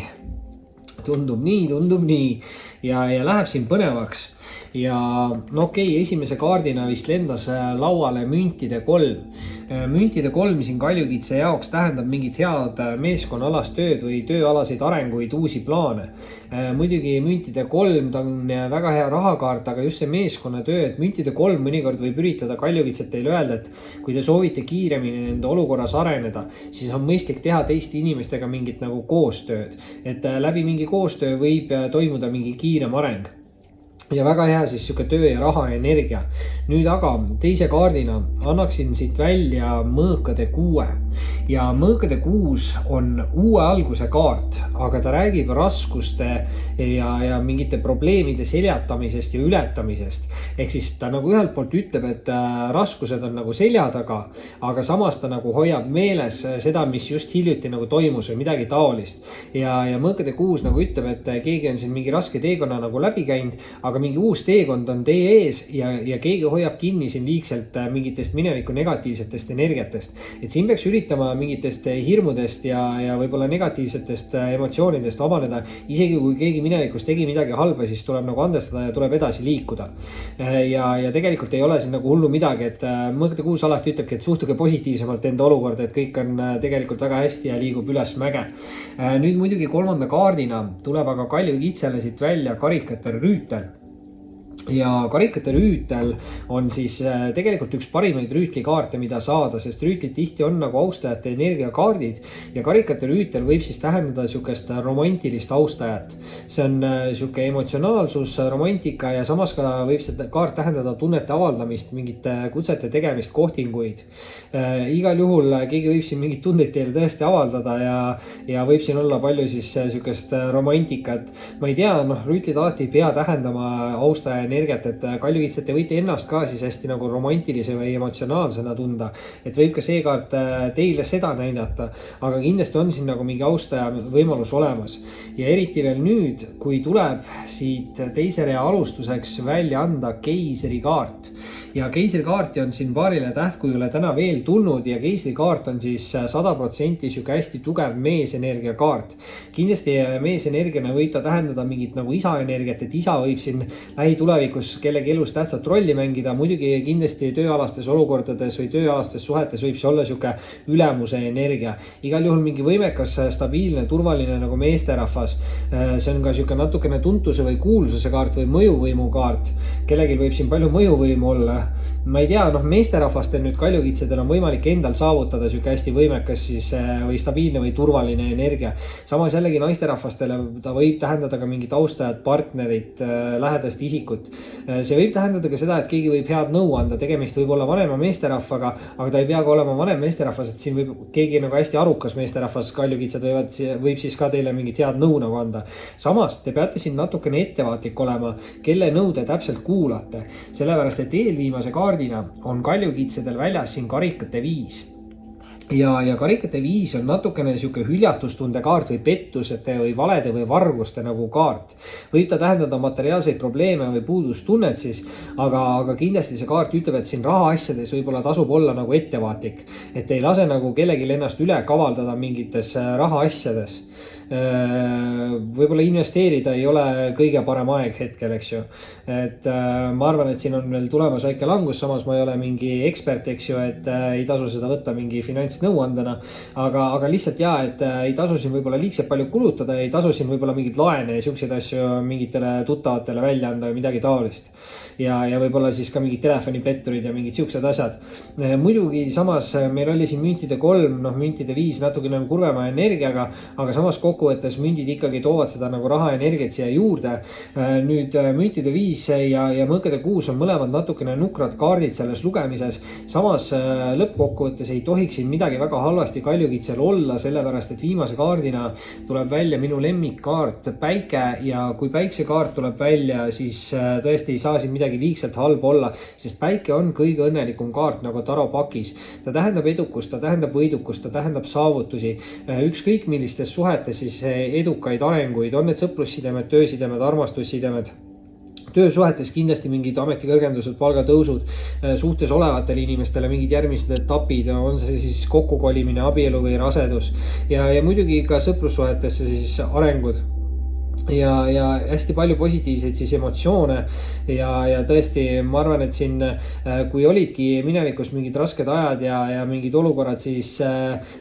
ja läheb siin põnevaks. Ja esimese kaardina vist lendas lauale müntide 3. Müntide 3 siin kaljukiitse jaoks tähendab mingit head meeskonnaalast tööd või tööalaseid arenguid, uusi plaane. Muidugi müntide 3 ta on väga hea rahakaart, aga just see meeskonnatöö, et müntide 3 mõnikord võib üritada kaljukiitset teile öelda, et kui te soovite kiiremini nende olukorras areneda, siis on mõistlik teha teiste inimestega mingit nagu koostööd. Et läbi mingi koostöö võib toimuda mingi kiirem areng. Ja väga hea siis siuke töö ja raha ja energia. Nüüd aga teise kaardina annaksin siit välja mõõkade 6. Ja mõõkade 6 on uue alguse kaart, aga ta räägib raskuste ja mingite probleemide seljatamisest ja ületamisest. Ehk siis ta nagu ühelt poolt ütleb, et raskused on nagu selja taga, aga samas ta nagu hoiab meeles seda, mis just hiljuti nagu toimus või midagi taolist. Ja mõõkade 6 nagu ütleb, et keegi on siin mingi raske teekonna nagu läbi käinud, aga mingi uus teekond on teie ees ja keegi hoiab kinni siin liigselt mingitest mineviku negatiivsetest energiatest. Et siin peaks üritama mingitest hirmudest ja võib-olla negatiivsetest emotsioonidest vabaneda. Isegi kui keegi minevikus tegi midagi halba, siis tuleb nagu andestada ja tuleb edasi liikuda. Ja tegelikult ei ole siin nagu hullu midagi, et mõõkade 6 alati ütlebki, et suhtuge positiivsemalt enda olukorda, et kõik on tegelikult väga hästi ja liigub üles mäge. Nüüd muidugi kolmanda kaardina tuleb aga kaljukiitsele siit välja karikate rüütel. Ja karikate rüütel on siis tegelikult üks parimaid rüütlikaarte, mida saada, sest rüütlid tihti on nagu austajate energiakaardid ja karikate rüütel võib siis tähendada siukest romantilist austajat. See on siuke emotsionaalsus, romantika ja samas ka võib see kaart tähendada tunnete avaldamist, mingite kutsete tegemist, kohtinguid. Igal juhul keegi võib siin mingit tundeid teile tõesti avaldada ja võib siin olla palju siis siukest romantikat. Ma ei tea, rüütlid alati ei pea tähendama austaja energiat, et kaljukiitsed te võite ennast ka siis hästi nagu romantilise või emotsionaalsena tunda, et võib ka see kaart teile seda näidata, aga kindlasti on siin nagu mingi austaja võimalus olemas. Ja eriti veel nüüd, kui tuleb siit teise rea alustuseks välja anda keisri kaart. Ja keisri kaarti on siin paarile tähtkujule täna veel tulnud ja keisri kaart on siis 100% siuke hästi tugev meesenergia kaart. Kindlasti meesenergiana võib ta tähendada mingit nagu isa energiat, et isa võib siin lähitulevikus kellegi elus tähtsat rolli mängida. Muidugi kindlasti tööalastes olukordades või tööalastes suhetes võib see olla siuke ülemuse energia. Igal juhul mingi võimekas, stabiilne, turvaline nagu meesterahvas. See on ka siuke natukene tuntuse või kuulsuse kaart või mõjuvõimu kaart. Kellelgi võib siin palju mõjuvõimu olla. Ma ei tea, meesterahvastel nüüd kaljukiitsedel on võimalik endal saavutada siuke hästi võimekas siis või stabiilne või turvaline energia. Samas jällegi naisterahvastele ta võib tähendada ka mingit austajat, partnerit, lähedast isikut. See võib tähendada ka seda, et keegi võib head nõu anda, tegemist võib olla vanema meesterahvaga, aga ta ei pea ka olema vanem meesterahvas, et siin võib keegi nagu hästi arukas meesterahvas, kaljukiitsed võib siis ka teile mingit head nõu nagu anda. Samas te peate siin natukene ettevaatlik olema, kelle nõu te täpselt kuulate, sellepärast et eelviimase kaardina on kaljukiitsedel väljas siin karikate 5. ja karikate 5 on natukene sihuke hüljatustunde kaart või pettusete või valede või varguste nagu kaart. Võib ta tähendada materiaalseid probleeme või puudustunnet siis, aga kindlasti see kaart ütleb, et siin rahaasjades võib-olla tasub olla nagu ettevaatlik, et ei lase nagu kellelgi ennast üle kavaldada mingites rahaasjades. Võib-olla investeerida ei ole kõige parem aeg hetkel, eks ju. Et ma arvan, et siin on veel tulemas väike langus, samas ma ei ole mingi ekspert, eks ju, et ei tasu seda võtta mingi finantsnõuandena, aga lihtsalt et ei tasu siin võib-olla liigselt palju kulutada, ei tasu siin võib-olla mingeid laene ja siukseid asju mingitele tuttavatele välja anda või midagi taolist. Ja võib-olla siis ka mingid telefonipetturid ja mingid siuksed asjad. Muidugi samas meil oli siin müntide 3, müntide 5 natuke nagu kurvema energiaga, aga samas kokkuvõttes mündid ikkagi toovad seda nagu rahaenergiat siia juurde. Nüüd müntide 5 ja mõõkade 6 on mõlemad natukene nukrad kaardid selles lugemises. Samas lõppkokkuvõttes ei tohiks siin midagi väga halvasti kaljukitsel olla, sellepärast et viimase kaardina tuleb välja minu lemmikkaart päike ja kui päiksekaart tuleb välja, siis tõesti ei saa siin midagi liigselt halb olla, sest päike on kõige õnnelikum kaart nagu taropakis. Ta tähendab edukust, ta tähendab võidukust, ta tähendab saavutusi, ükskõik millistes suhetes siis edukaid arenguid, on need sõprussidemed, töösidemed, armastussidemed. Töösuhetes kindlasti mingid ametikõrgendused, palgatõusud, suhtes olevatele inimestele mingid järgmised etapid, on see siis kokkukolimine, abielu või rasedus ja muidugi ka sõprussuhetesse siis arengud. Ja hästi palju positiivseid siis emotsioone ja tõesti ma arvan, et siin kui olidki minevikus mingid rasked ajad ja mingid olukorrad, siis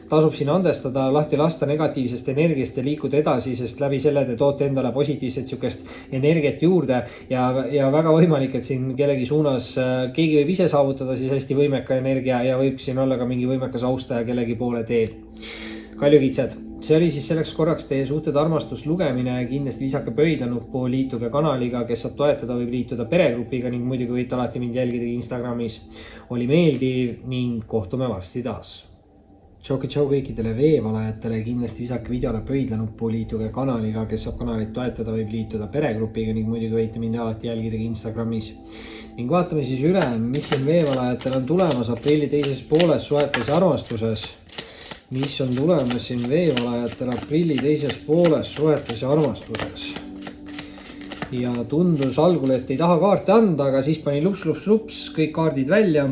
tasub siin andestada, lahti lasta negatiivsest energiast ja liikuda edasi, sest läbi selle te toote endale positiivset sükest energiat juurde ja väga võimalik, et siin kellegi suunas keegi võib ise saavutada siis hästi võimeka energia ja võib siin olla ka mingi võimekas austaja kellegi poole teel. Kaljukitsed, see oli siis selleks korraks teie suhted armastuslugemine, kindlasti visake pöidlanuppu, liituge kanaliga, kes saab toetada, võib liituda peregrupiga ning muidugi võite alati mind jälgida Instagramis. Oli meeldiv ning kohtume varsti taas. Tšau kõikidele veevalajatele, kindlasti visake videole pöidlanuppu, liituge kanaliga, kes saab kanalit toetada, võib liituda peregrupiga ning muidugi võite mind alati jälgida Instagramis. Ning vaatame siis üle, mis siin veevalajatel on tulemas aprilli teises pooles suhetes ja armastuses. Mis on tulemas siin veevalajatel aprilli teises pooles suhetes ja armastuses. Ja tundus algul, et ei taha kaarte anda, aga siis pani lups, kõik kaardid välja.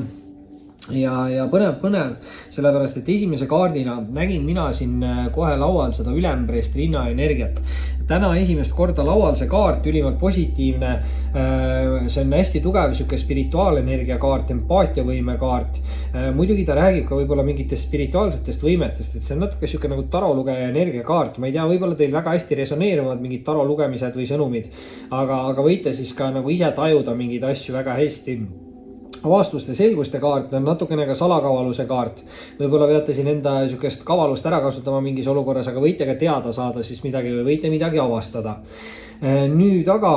Ja põnev, sellepärast et esimese kaardina nägin mina siin kohe laual seda ülempreest rinna energiat. Täna esimest korda laual see kaart, ülimalt positiivne, see on hästi tugev siuke spirituaalenergia kaart, empaatiavõime kaart. Muidugi ta räägib ka võib-olla mingitest spirituaalsetest võimetest, et see on natuke siuke nagu tarolugeja energia kaart. Ma ei tea, võib-olla teil väga hästi resoneeruvad mingid tarolugemised või sõnumid, aga võite siis ka nagu ise tajuda mingeid asju väga hästi. Vastuste selguste kaart on natukene ka salakavaluse kaart. Võib-olla peate siin enda sükest kavalust ära kasutama mingis olukorras, aga võite ka teada saada siis midagi või võite midagi avastada. Nüüd aga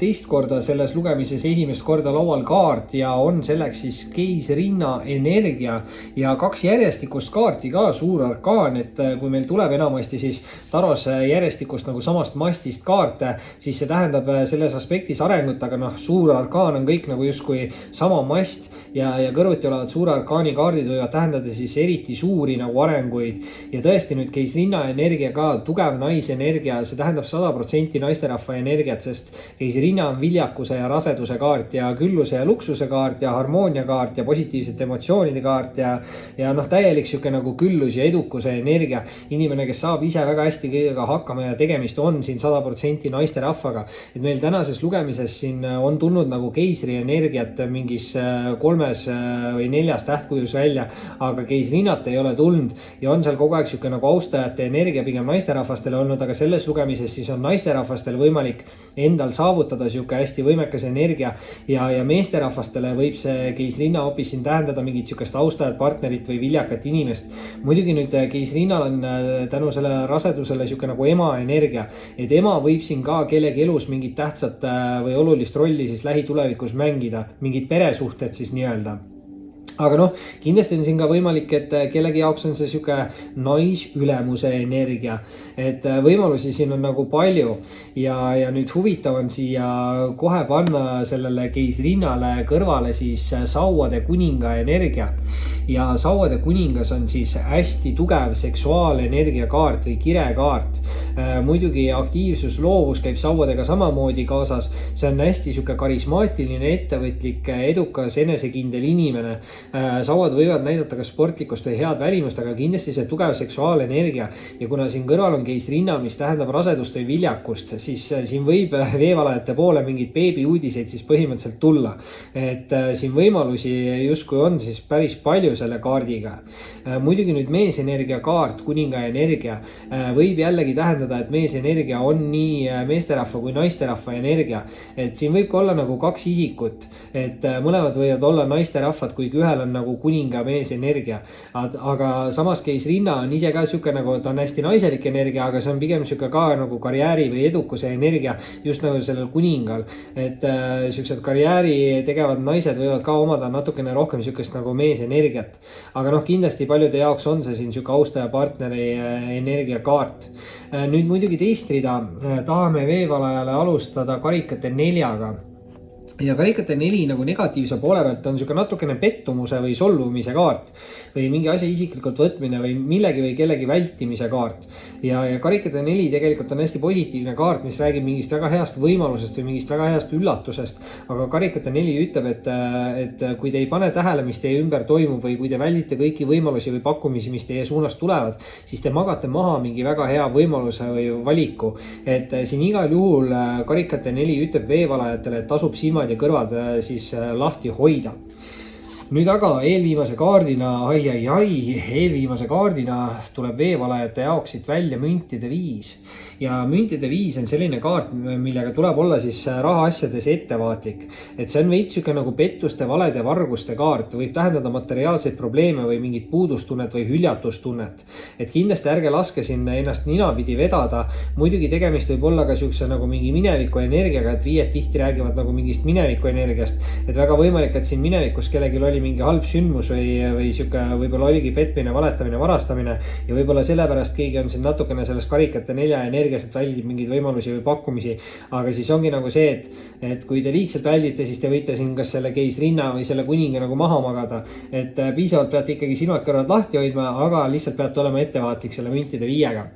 teist korda selles lugemises esimest korda laual kaart ja on selleks siis keisrinna energia ja 2 järjestikust kaarti ka, suur arkaan, et kui meil tuleb enamasti siis taros järjestikust nagu samast mastist kaarte, siis see tähendab selles aspektis arengut, aga suur arkaan on kõik nagu justkui sama mast ja kõrvuti olevad suure arkaani kaardid võivad tähendada siis eriti suuri nagu arenguid ja tõesti nüüd keisrinna energia ka, tugev naisenergia, see tähendab 100% naisterahva energiat, sest keisrinna on viljakuse ja raseduse kaart ja külluse ja luksuse kaart ja harmoonia kaart ja positiivsete emotsioonide kaart ja täielik siuke nagu küllus ja edukuse energia. Inimene, kes saab ise väga hästi kõigega hakkama ja tegemist on siin 100% naisterahvaga. Et meil tänases lugemises siin on tulnud nagu keisri energiat mingis 3 või 4 tähtkujus välja, aga keisrinnat ei ole tulnud ja on seal kogu aeg siuke nagu austajate energia pigem naisterahvastele olnud, aga selles lugemises siis on naisterahvastel võimalik endal saavutada siuke hästi võimekas energia ja meesterahvastele võib see keisrinna hoopis siin tähendada mingit siukest austajat, partnerit või viljakat inimest. Muidugi nüüd keisrinnal on tänu selle rasedusele siuke nagu ema energia, et ema võib siin ka kellegi elus mingit tähtsat või olulist rolli siis lähitulevikus mängida, mingid peresuhted siis nii-öelda. aga noh, kindlasti on siin ka võimalik, et kellegi jaoks on see sihuke naisülemuse energia, et võimalusi siin on nagu palju ja nüüd huvitav on siia kohe panna sellele keisrinnale kõrvale siis sauade kuninga energia ja sauade kuningas on siis hästi tugev seksuaalenergia kaart või kirekaart. Muidugi aktiivsus, loovus käib sauadega samamoodi kaasas, see on hästi sihuke karismaatiline, ettevõtlik, edukas, enesekindel inimene. Sauad võivad näidata ka sportlikkust või head välimust, aga kindlasti see tugev seksuaalenergia ja kuna siin kõrval on keisrinna, mis tähendab rasedust või viljakust, siis siin võib veevalajate poole mingid beebiuudiseid siis põhimõtteliselt tulla. Et siin võimalusi justkui on siis päris palju selle kaardiga. Muidugi nüüd meesenergia kaart, kuninga energia võib jällegi tähendada, et meesenergia on nii meesterahva kui naisterahva energia. Et siin võib olla nagu kaks isikut, et mõlemad võivad olla naisterahvad, kuigi ühel on nagu kuninga mees energia. Aga samas keisrinna on ise ka siuke nagu, ta on hästi naiselik energia, aga see on pigem siuke ka nagu karjääri või edukuse energia just nagu sellel kuningal. Et siuksed karjääri tegevad naised võivad ka omada natukene rohkem siukest nagu mees energiat. Aga noh, kindlasti paljude jaoks on see siin siuke austaja partneri energiakaart. Nüüd muidugi teist rida tahame veevalajale alustada karikate 4-ga. Ja karikate 4 nagu negatiivse poole pealt on siuke natukene pettumuse või solvumise kaart või mingi asja isiklikult võtmine või millegi või kellegi vältimise kaart. Ja karikate 4 tegelikult on hästi positiivne kaart, mis räägib mingist väga heast võimalusest või mingist väga heast üllatusest. Aga karikate 4 ütleb, et kui te ei pane tähele, mis teie ümber toimub või kui te väldite kõiki võimalusi või pakkumisi, mis teie suunast tulevad, siis te magate maha mingi väga hea võimaluse või valiku. Et siin igal juhul karikate 4 ütleb veevalajatele, et tasub silmad ja kõrvad siis lahti hoida. Nüüd aga eelviimase kaardina tuleb veevalajate jaoks siit välja müntide 5. Ja müntide 5 on selline kaart, millega tuleb olla siis rahaasjades ettevaatlik. Et see on veits siuke nagu pettuste, valede, varguste kaart, võib tähendada materiaalseid probleeme või mingit puudustunnet või hüljatustunnet. Et kindlasti ärge laske siin ennast ninapidi vedada. Muidugi tegemist võib olla ka siukse nagu mingi mineviku energiaga, et viied tihti räägivad nagu mingist mineviku energiast. Et väga võimalik, et siin minevikus kellelgi oli mingi halb sündmus või siuke võib-olla oligi petmine, valetamine, varastamine ja võib-olla sellepärast keegi on siin natukene selles karikate 4 energiaselt väldib mingeid võimalusi või pakkumisi. Aga siis ongi nagu see, et kui te liigselt väldite, siis te võite siin kas selle keisrinna või selle kuninga nagu maha magada. Et piisavalt peate ikkagi silmad kõrvad lahti hoidma, aga lihtsalt peate olema ettevaatlik selle müntide 5-ga.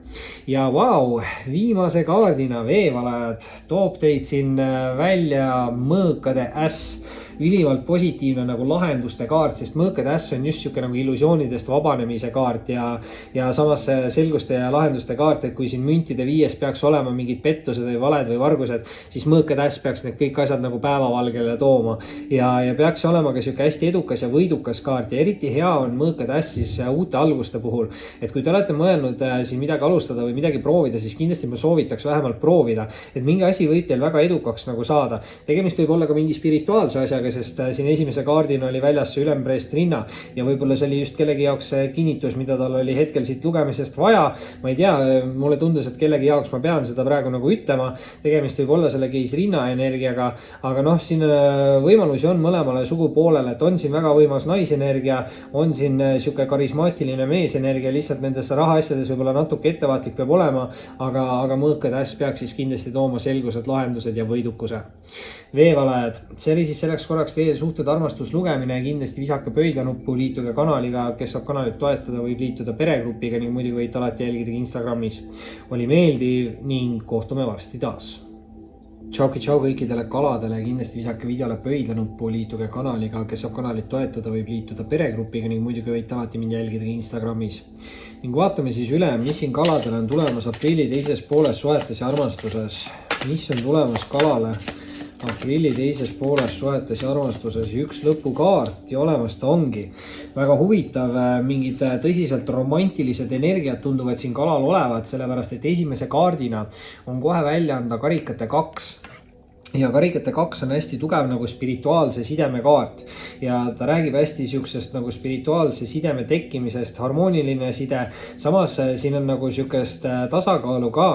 Ja vau, viimase kaardina veevalajad toob teid siin välja mõõkade äss. Ülimalt positiivne nagu lahenduste kaart, sest mõõkade äss on just siuke nagu illusioonidest vabanemise kaart ja samas selguste ja lahenduste kaart, et kui siin müntide 5 peaks olema mingid pettused või valed või vargused, siis mõõkade äss peaks need kõik asjad nagu päevavalgele tooma ja peaks olema ka siuke hästi edukas ja võidukas kaart ja eriti hea on mõõkade äss siis uute alguste puhul. Et kui te olete mõelnud siin midagi alustada või midagi proovida, siis kindlasti ma soovitaks vähemalt proovida, et mingi asi võib teil väga edukaks nagu saada. Tegemist võib olla ka mingi spirituaalse asjaga, sest siin esimese kaardina oli väljas see ülempreest rinna ja võib-olla see oli just kellegi jaoks kinnitus, mida tal oli hetkel siit lugemisest vaja. Ma ei tea, mulle tundus, et kellegi jaoks ma pean seda praegu nagu ütlema. Tegemist võib olla selle keisrinna energiaga, aga noh, siin võimalusi on mõlemale sugupoolele, et on siin väga võimas naisenergia, on siin siuke karismaatiline meesenergia, lihtsalt nendes rahaasjades võib-olla natuke ettevaatlik peab olema, aga mõõkade äss peaks siis kindlasti tooma selgused, lahendused ja võidukuse. Veevalajad, see oli siis selleks korraks teie suhted armastuslugemine ja kindlasti visake pöidlanuppu, liituge kanaliga, kes saab kanalit toetada, võib liituda peregrupiga ning muidugi võite alati jälgida Instagramis. Oli meeldiv ning kohtume varsti taas. Tšau kõikidele kaladele ja kindlasti visake videole pöidlanuppu, liituge kanaliga, kes saab kanalit toetada, võib liituda peregrupiga ning muidugi võite alati mind jälgida Instagramis. Ning vaatame siis üle, mis siin kaladele on tulemas aprilli teises pooles suhetes ja armastuses. Mis on tulemas kalale? Aprilli teises pooles suhetes ja armastuses üks lõpukaart ja olemas ta ongi. Väga huvitav, mingid tõsiselt romantilised energiat tunduvad siin kalal olevat, sellepärast et esimese kaardina on kohe välja anda karikate 2. ja karikate 2 on hästi tugev nagu spirituaalse sideme kaart ja ta räägib hästi siuksest nagu spirituaalse sideme tekkimisest, harmooniline side. samas siin on nagu siukest tasakaalu ka.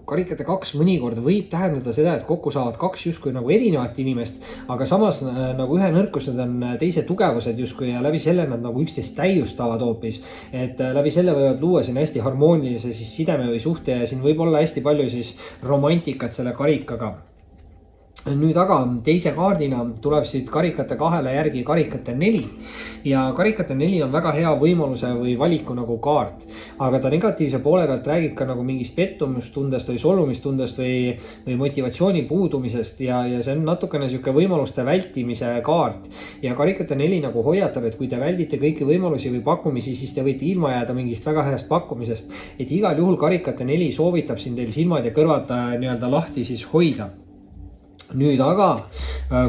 karikate 2 mõnikord võib tähendada seda, et kokku saavad 2 justkui nagu erinevat inimest, aga samas nagu ühe nõrkus nad on teise tugevused justkui ja läbi selle nad nagu üksteist täiustavad hoopis. Et läbi selle võivad luua siin hästi harmoonilise siis sideme või suhte ja siin võib olla hästi palju siis romantikat selle karikaga. Nüüd aga teise kaardina tuleb siit karikate 2 järgi karikate 4 ja karikate 4 on väga hea võimaluse või valiku nagu kaart, aga ta negatiivse poole pealt räägib ka nagu mingist pettumustundest või solvumistundest või motivatsiooni puudumisest ja see on natukene sihuke võimaluste vältimise kaart ja karikate 4 nagu hoiatab, et kui te väldite kõiki võimalusi või pakkumisi, siis te võite ilma jääda mingist väga heast pakkumisest, et igal juhul karikate 4 soovitab siin teil silmad ja kõrvad nii-öelda lahti siis hoida. Nüüd aga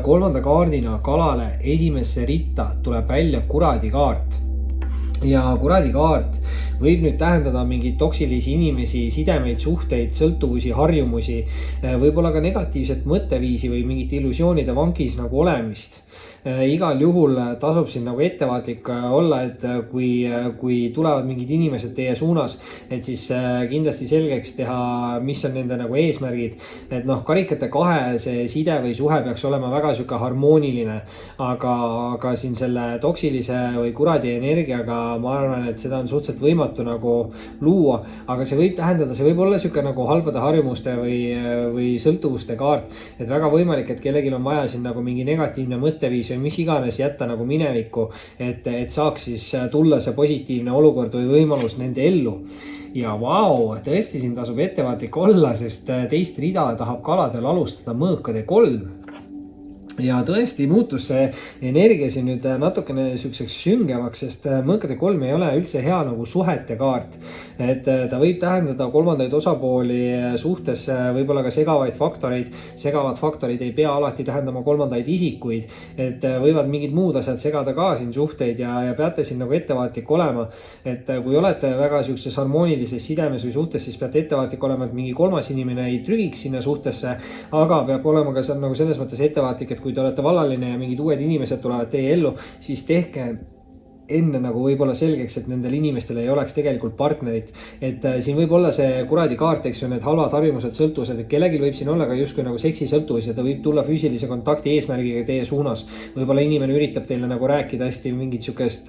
kolmanda kaardina kalale esimesse ritta tuleb välja kuradi kaart ja kuradi kaart võib nüüd tähendada mingeid toksilisi inimesi, sidemeid, suhteid, sõltuvusi, harjumusi, võib-olla ka negatiivset mõtteviisi või mingit illusioonide vangis nagu olemist. Igal juhul tasub siin nagu ettevaatlik olla, et kui tulevad mingid inimesed teie suunas, et siis kindlasti selgeks teha, mis on nende nagu eesmärgid. Et karikate 2 see side või suhe peaks olema väga sihuke harmooniline, aga siin selle toksilise või kuradi energiaga ma arvan, et seda on suhteliselt võimatu nagu luua, aga see võib tähendada, see võib olla sihuke nagu halbade harjumuste või sõltuvuste kaart, et väga võimalik, et kellelgi on vaja siin nagu mingi negatiivne mõtteviis või mis iganes jätta nagu minevikku, et saaks siis tulla see positiivne olukord või võimalus nende ellu. Ja vau, tõesti siin tasub ettevaatlik olla, sest teist rida tahab kaladel alustada mõõkade 3. Ja tõesti muutus see energia siin nüüd natukene sükseks süngemaks, sest mõõkade 3 ei ole üldse hea nagu suhete kaart. Et ta võib tähendada kolmandaid osapooli suhtes, võib-olla ka segavaid faktoreid. Segavad faktorid ei pea alati tähendama kolmandaid isikuid, et võivad mingid muud asjad segada ka siin suhteid ja peate siin nagu ettevaatlik olema. Et kui olete väga siukses harmoonilises sidemes või suhtes, siis peate ettevaatlik olema, et mingi kolmas inimene ei trügiks sinna suhtesse, aga peab olema ka nagu selles mõttes ettevaatlik, et kui te olete vallaline ja mingid uued inimesed tulevad teie ellu, siis tehke enne nagu võib-olla selgeks, et nendel inimestel ei oleks tegelikult partnerit. Et siin võib olla see kuradi kaart, eks ju, need halvad harjumused, sõltuvused, et kellelgi võib siin olla ka justkui nagu seksisõltuvus ja ta võib tulla füüsilise kontakti eesmärgiga teie suunas. Võib-olla inimene üritab teile nagu rääkida hästi mingit sükest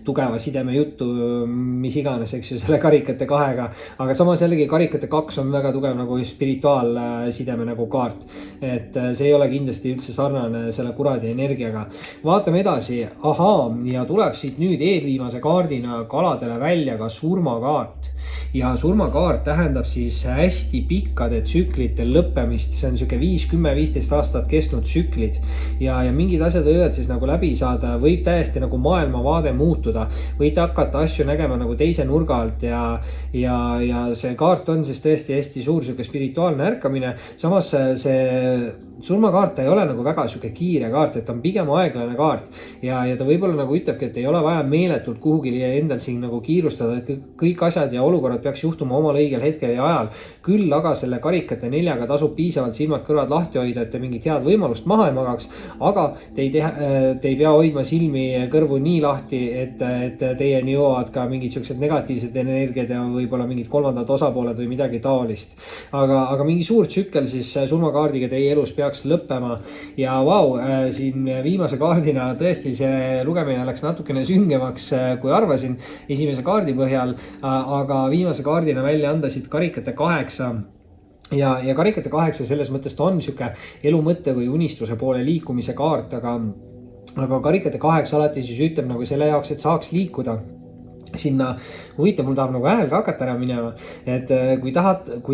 tugeva sideme juttu, mis iganes, eks ju, selle karikate 2-ga. Aga samas jällegi karikate 2 on väga tugev nagu spirituaalsideme nagu kaart. Et see ei ole kindlasti üldse sarnane selle kuradi energiaga. Vaatame edasi. Ahaa, ja tuleb siit nüüd eelviimase kaardina kaladele välja ka surmakaart. Ja surmakaart tähendab siis hästi pikkade tsüklite lõppemist. See on siuke 5-10-15 aastat kestnud tsüklid ja mingid asjad võivad siis nagu läbi saada, võib täiesti nagu maailmavaade muutuda. Võite hakata asju nägema nagu teise nurga alt ja see kaart on siis tõesti hästi suur siuke spirituaalne ärkamine. Samas see surmakaart ei ole nagu väga siuke kiire kaart, et on pigem aeglane kaart ja ta võib-olla nagu ütlebki, et ei ole vaja meeletult kuhugi endal siin nagu kiirustada, et kõik asjad ja olukorrad peaks juhtuma omal õigel hetkel ja ajal. Küll aga selle karikate 4-ga tasub piisavalt silmad-kõrvad lahti hoida, et te mingit head võimalust maha ei magaks, aga te ei pea hoidma silmi-kõrvu nii lahti, et teieni jõuavad ka mingid siuksed negatiivsed energiad ja võib-olla mingid kolmandad osapooled või midagi taolist. Aga mingi suur tsükkel siis surmakaardiga teie elus peaks lõppema ja vau, siin viimase kaardina tõesti see lugemine läks natukene süngemaks, kui arvasin esimese kaardi põhjal, aga viimase kaardina välja anda siit karikate 8. Ja karikate 8 selles mõttes ta on siuke elu mõtte või unistuse poole liikumise kaart, aga karikate 8 alati siis ütleb nagu selle jaoks, et saaks liikuda sinna, huvitav, mul tahab nagu hääl ka hakata ära minema, et kui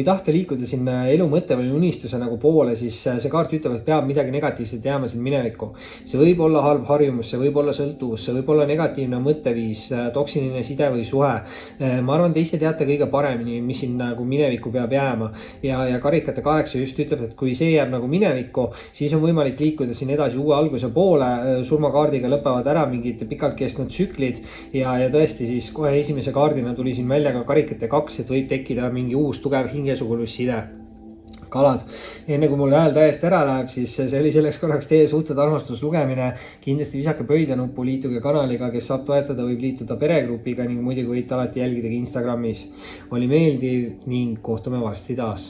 tahate liikuda sinna elu mõtte või unistuse nagu poole, siis see kaart ütleb, et peab midagi negatiivset jääma siin minevikku. See võib olla halb harjumus, see võib olla sõltuvus, see võib olla negatiivne mõtteviis, toksiline side või suhe. Ma arvan, te ise teate kõige paremini, mis siin nagu minevikku peab jääma ja karikate 8 just ütleb, et kui see jääb nagu minevikku, siis on võimalik liikuda siin edasi uue alguse poole. Surmakaardiga lõpevad ära mingid pikalt kestnud tsüklid ja tõesti siis kohe esimese kaardina tuli siin välja ka karikate 2, et võib tekkida mingi uus tugev hingesugulusside. kalad. Enne kui mul hääl täiesti ära läheb, siis see oli selleks korraks Teie suhted, armastus lugemine. Kindlasti visake pöidlanuppu, liituge kanaliga, kes saab toetada, võib liituda peregrupiga ning muidugi võite alati jälgida ka Instagramis. Oli meeldiv ning kohtume varsti taas.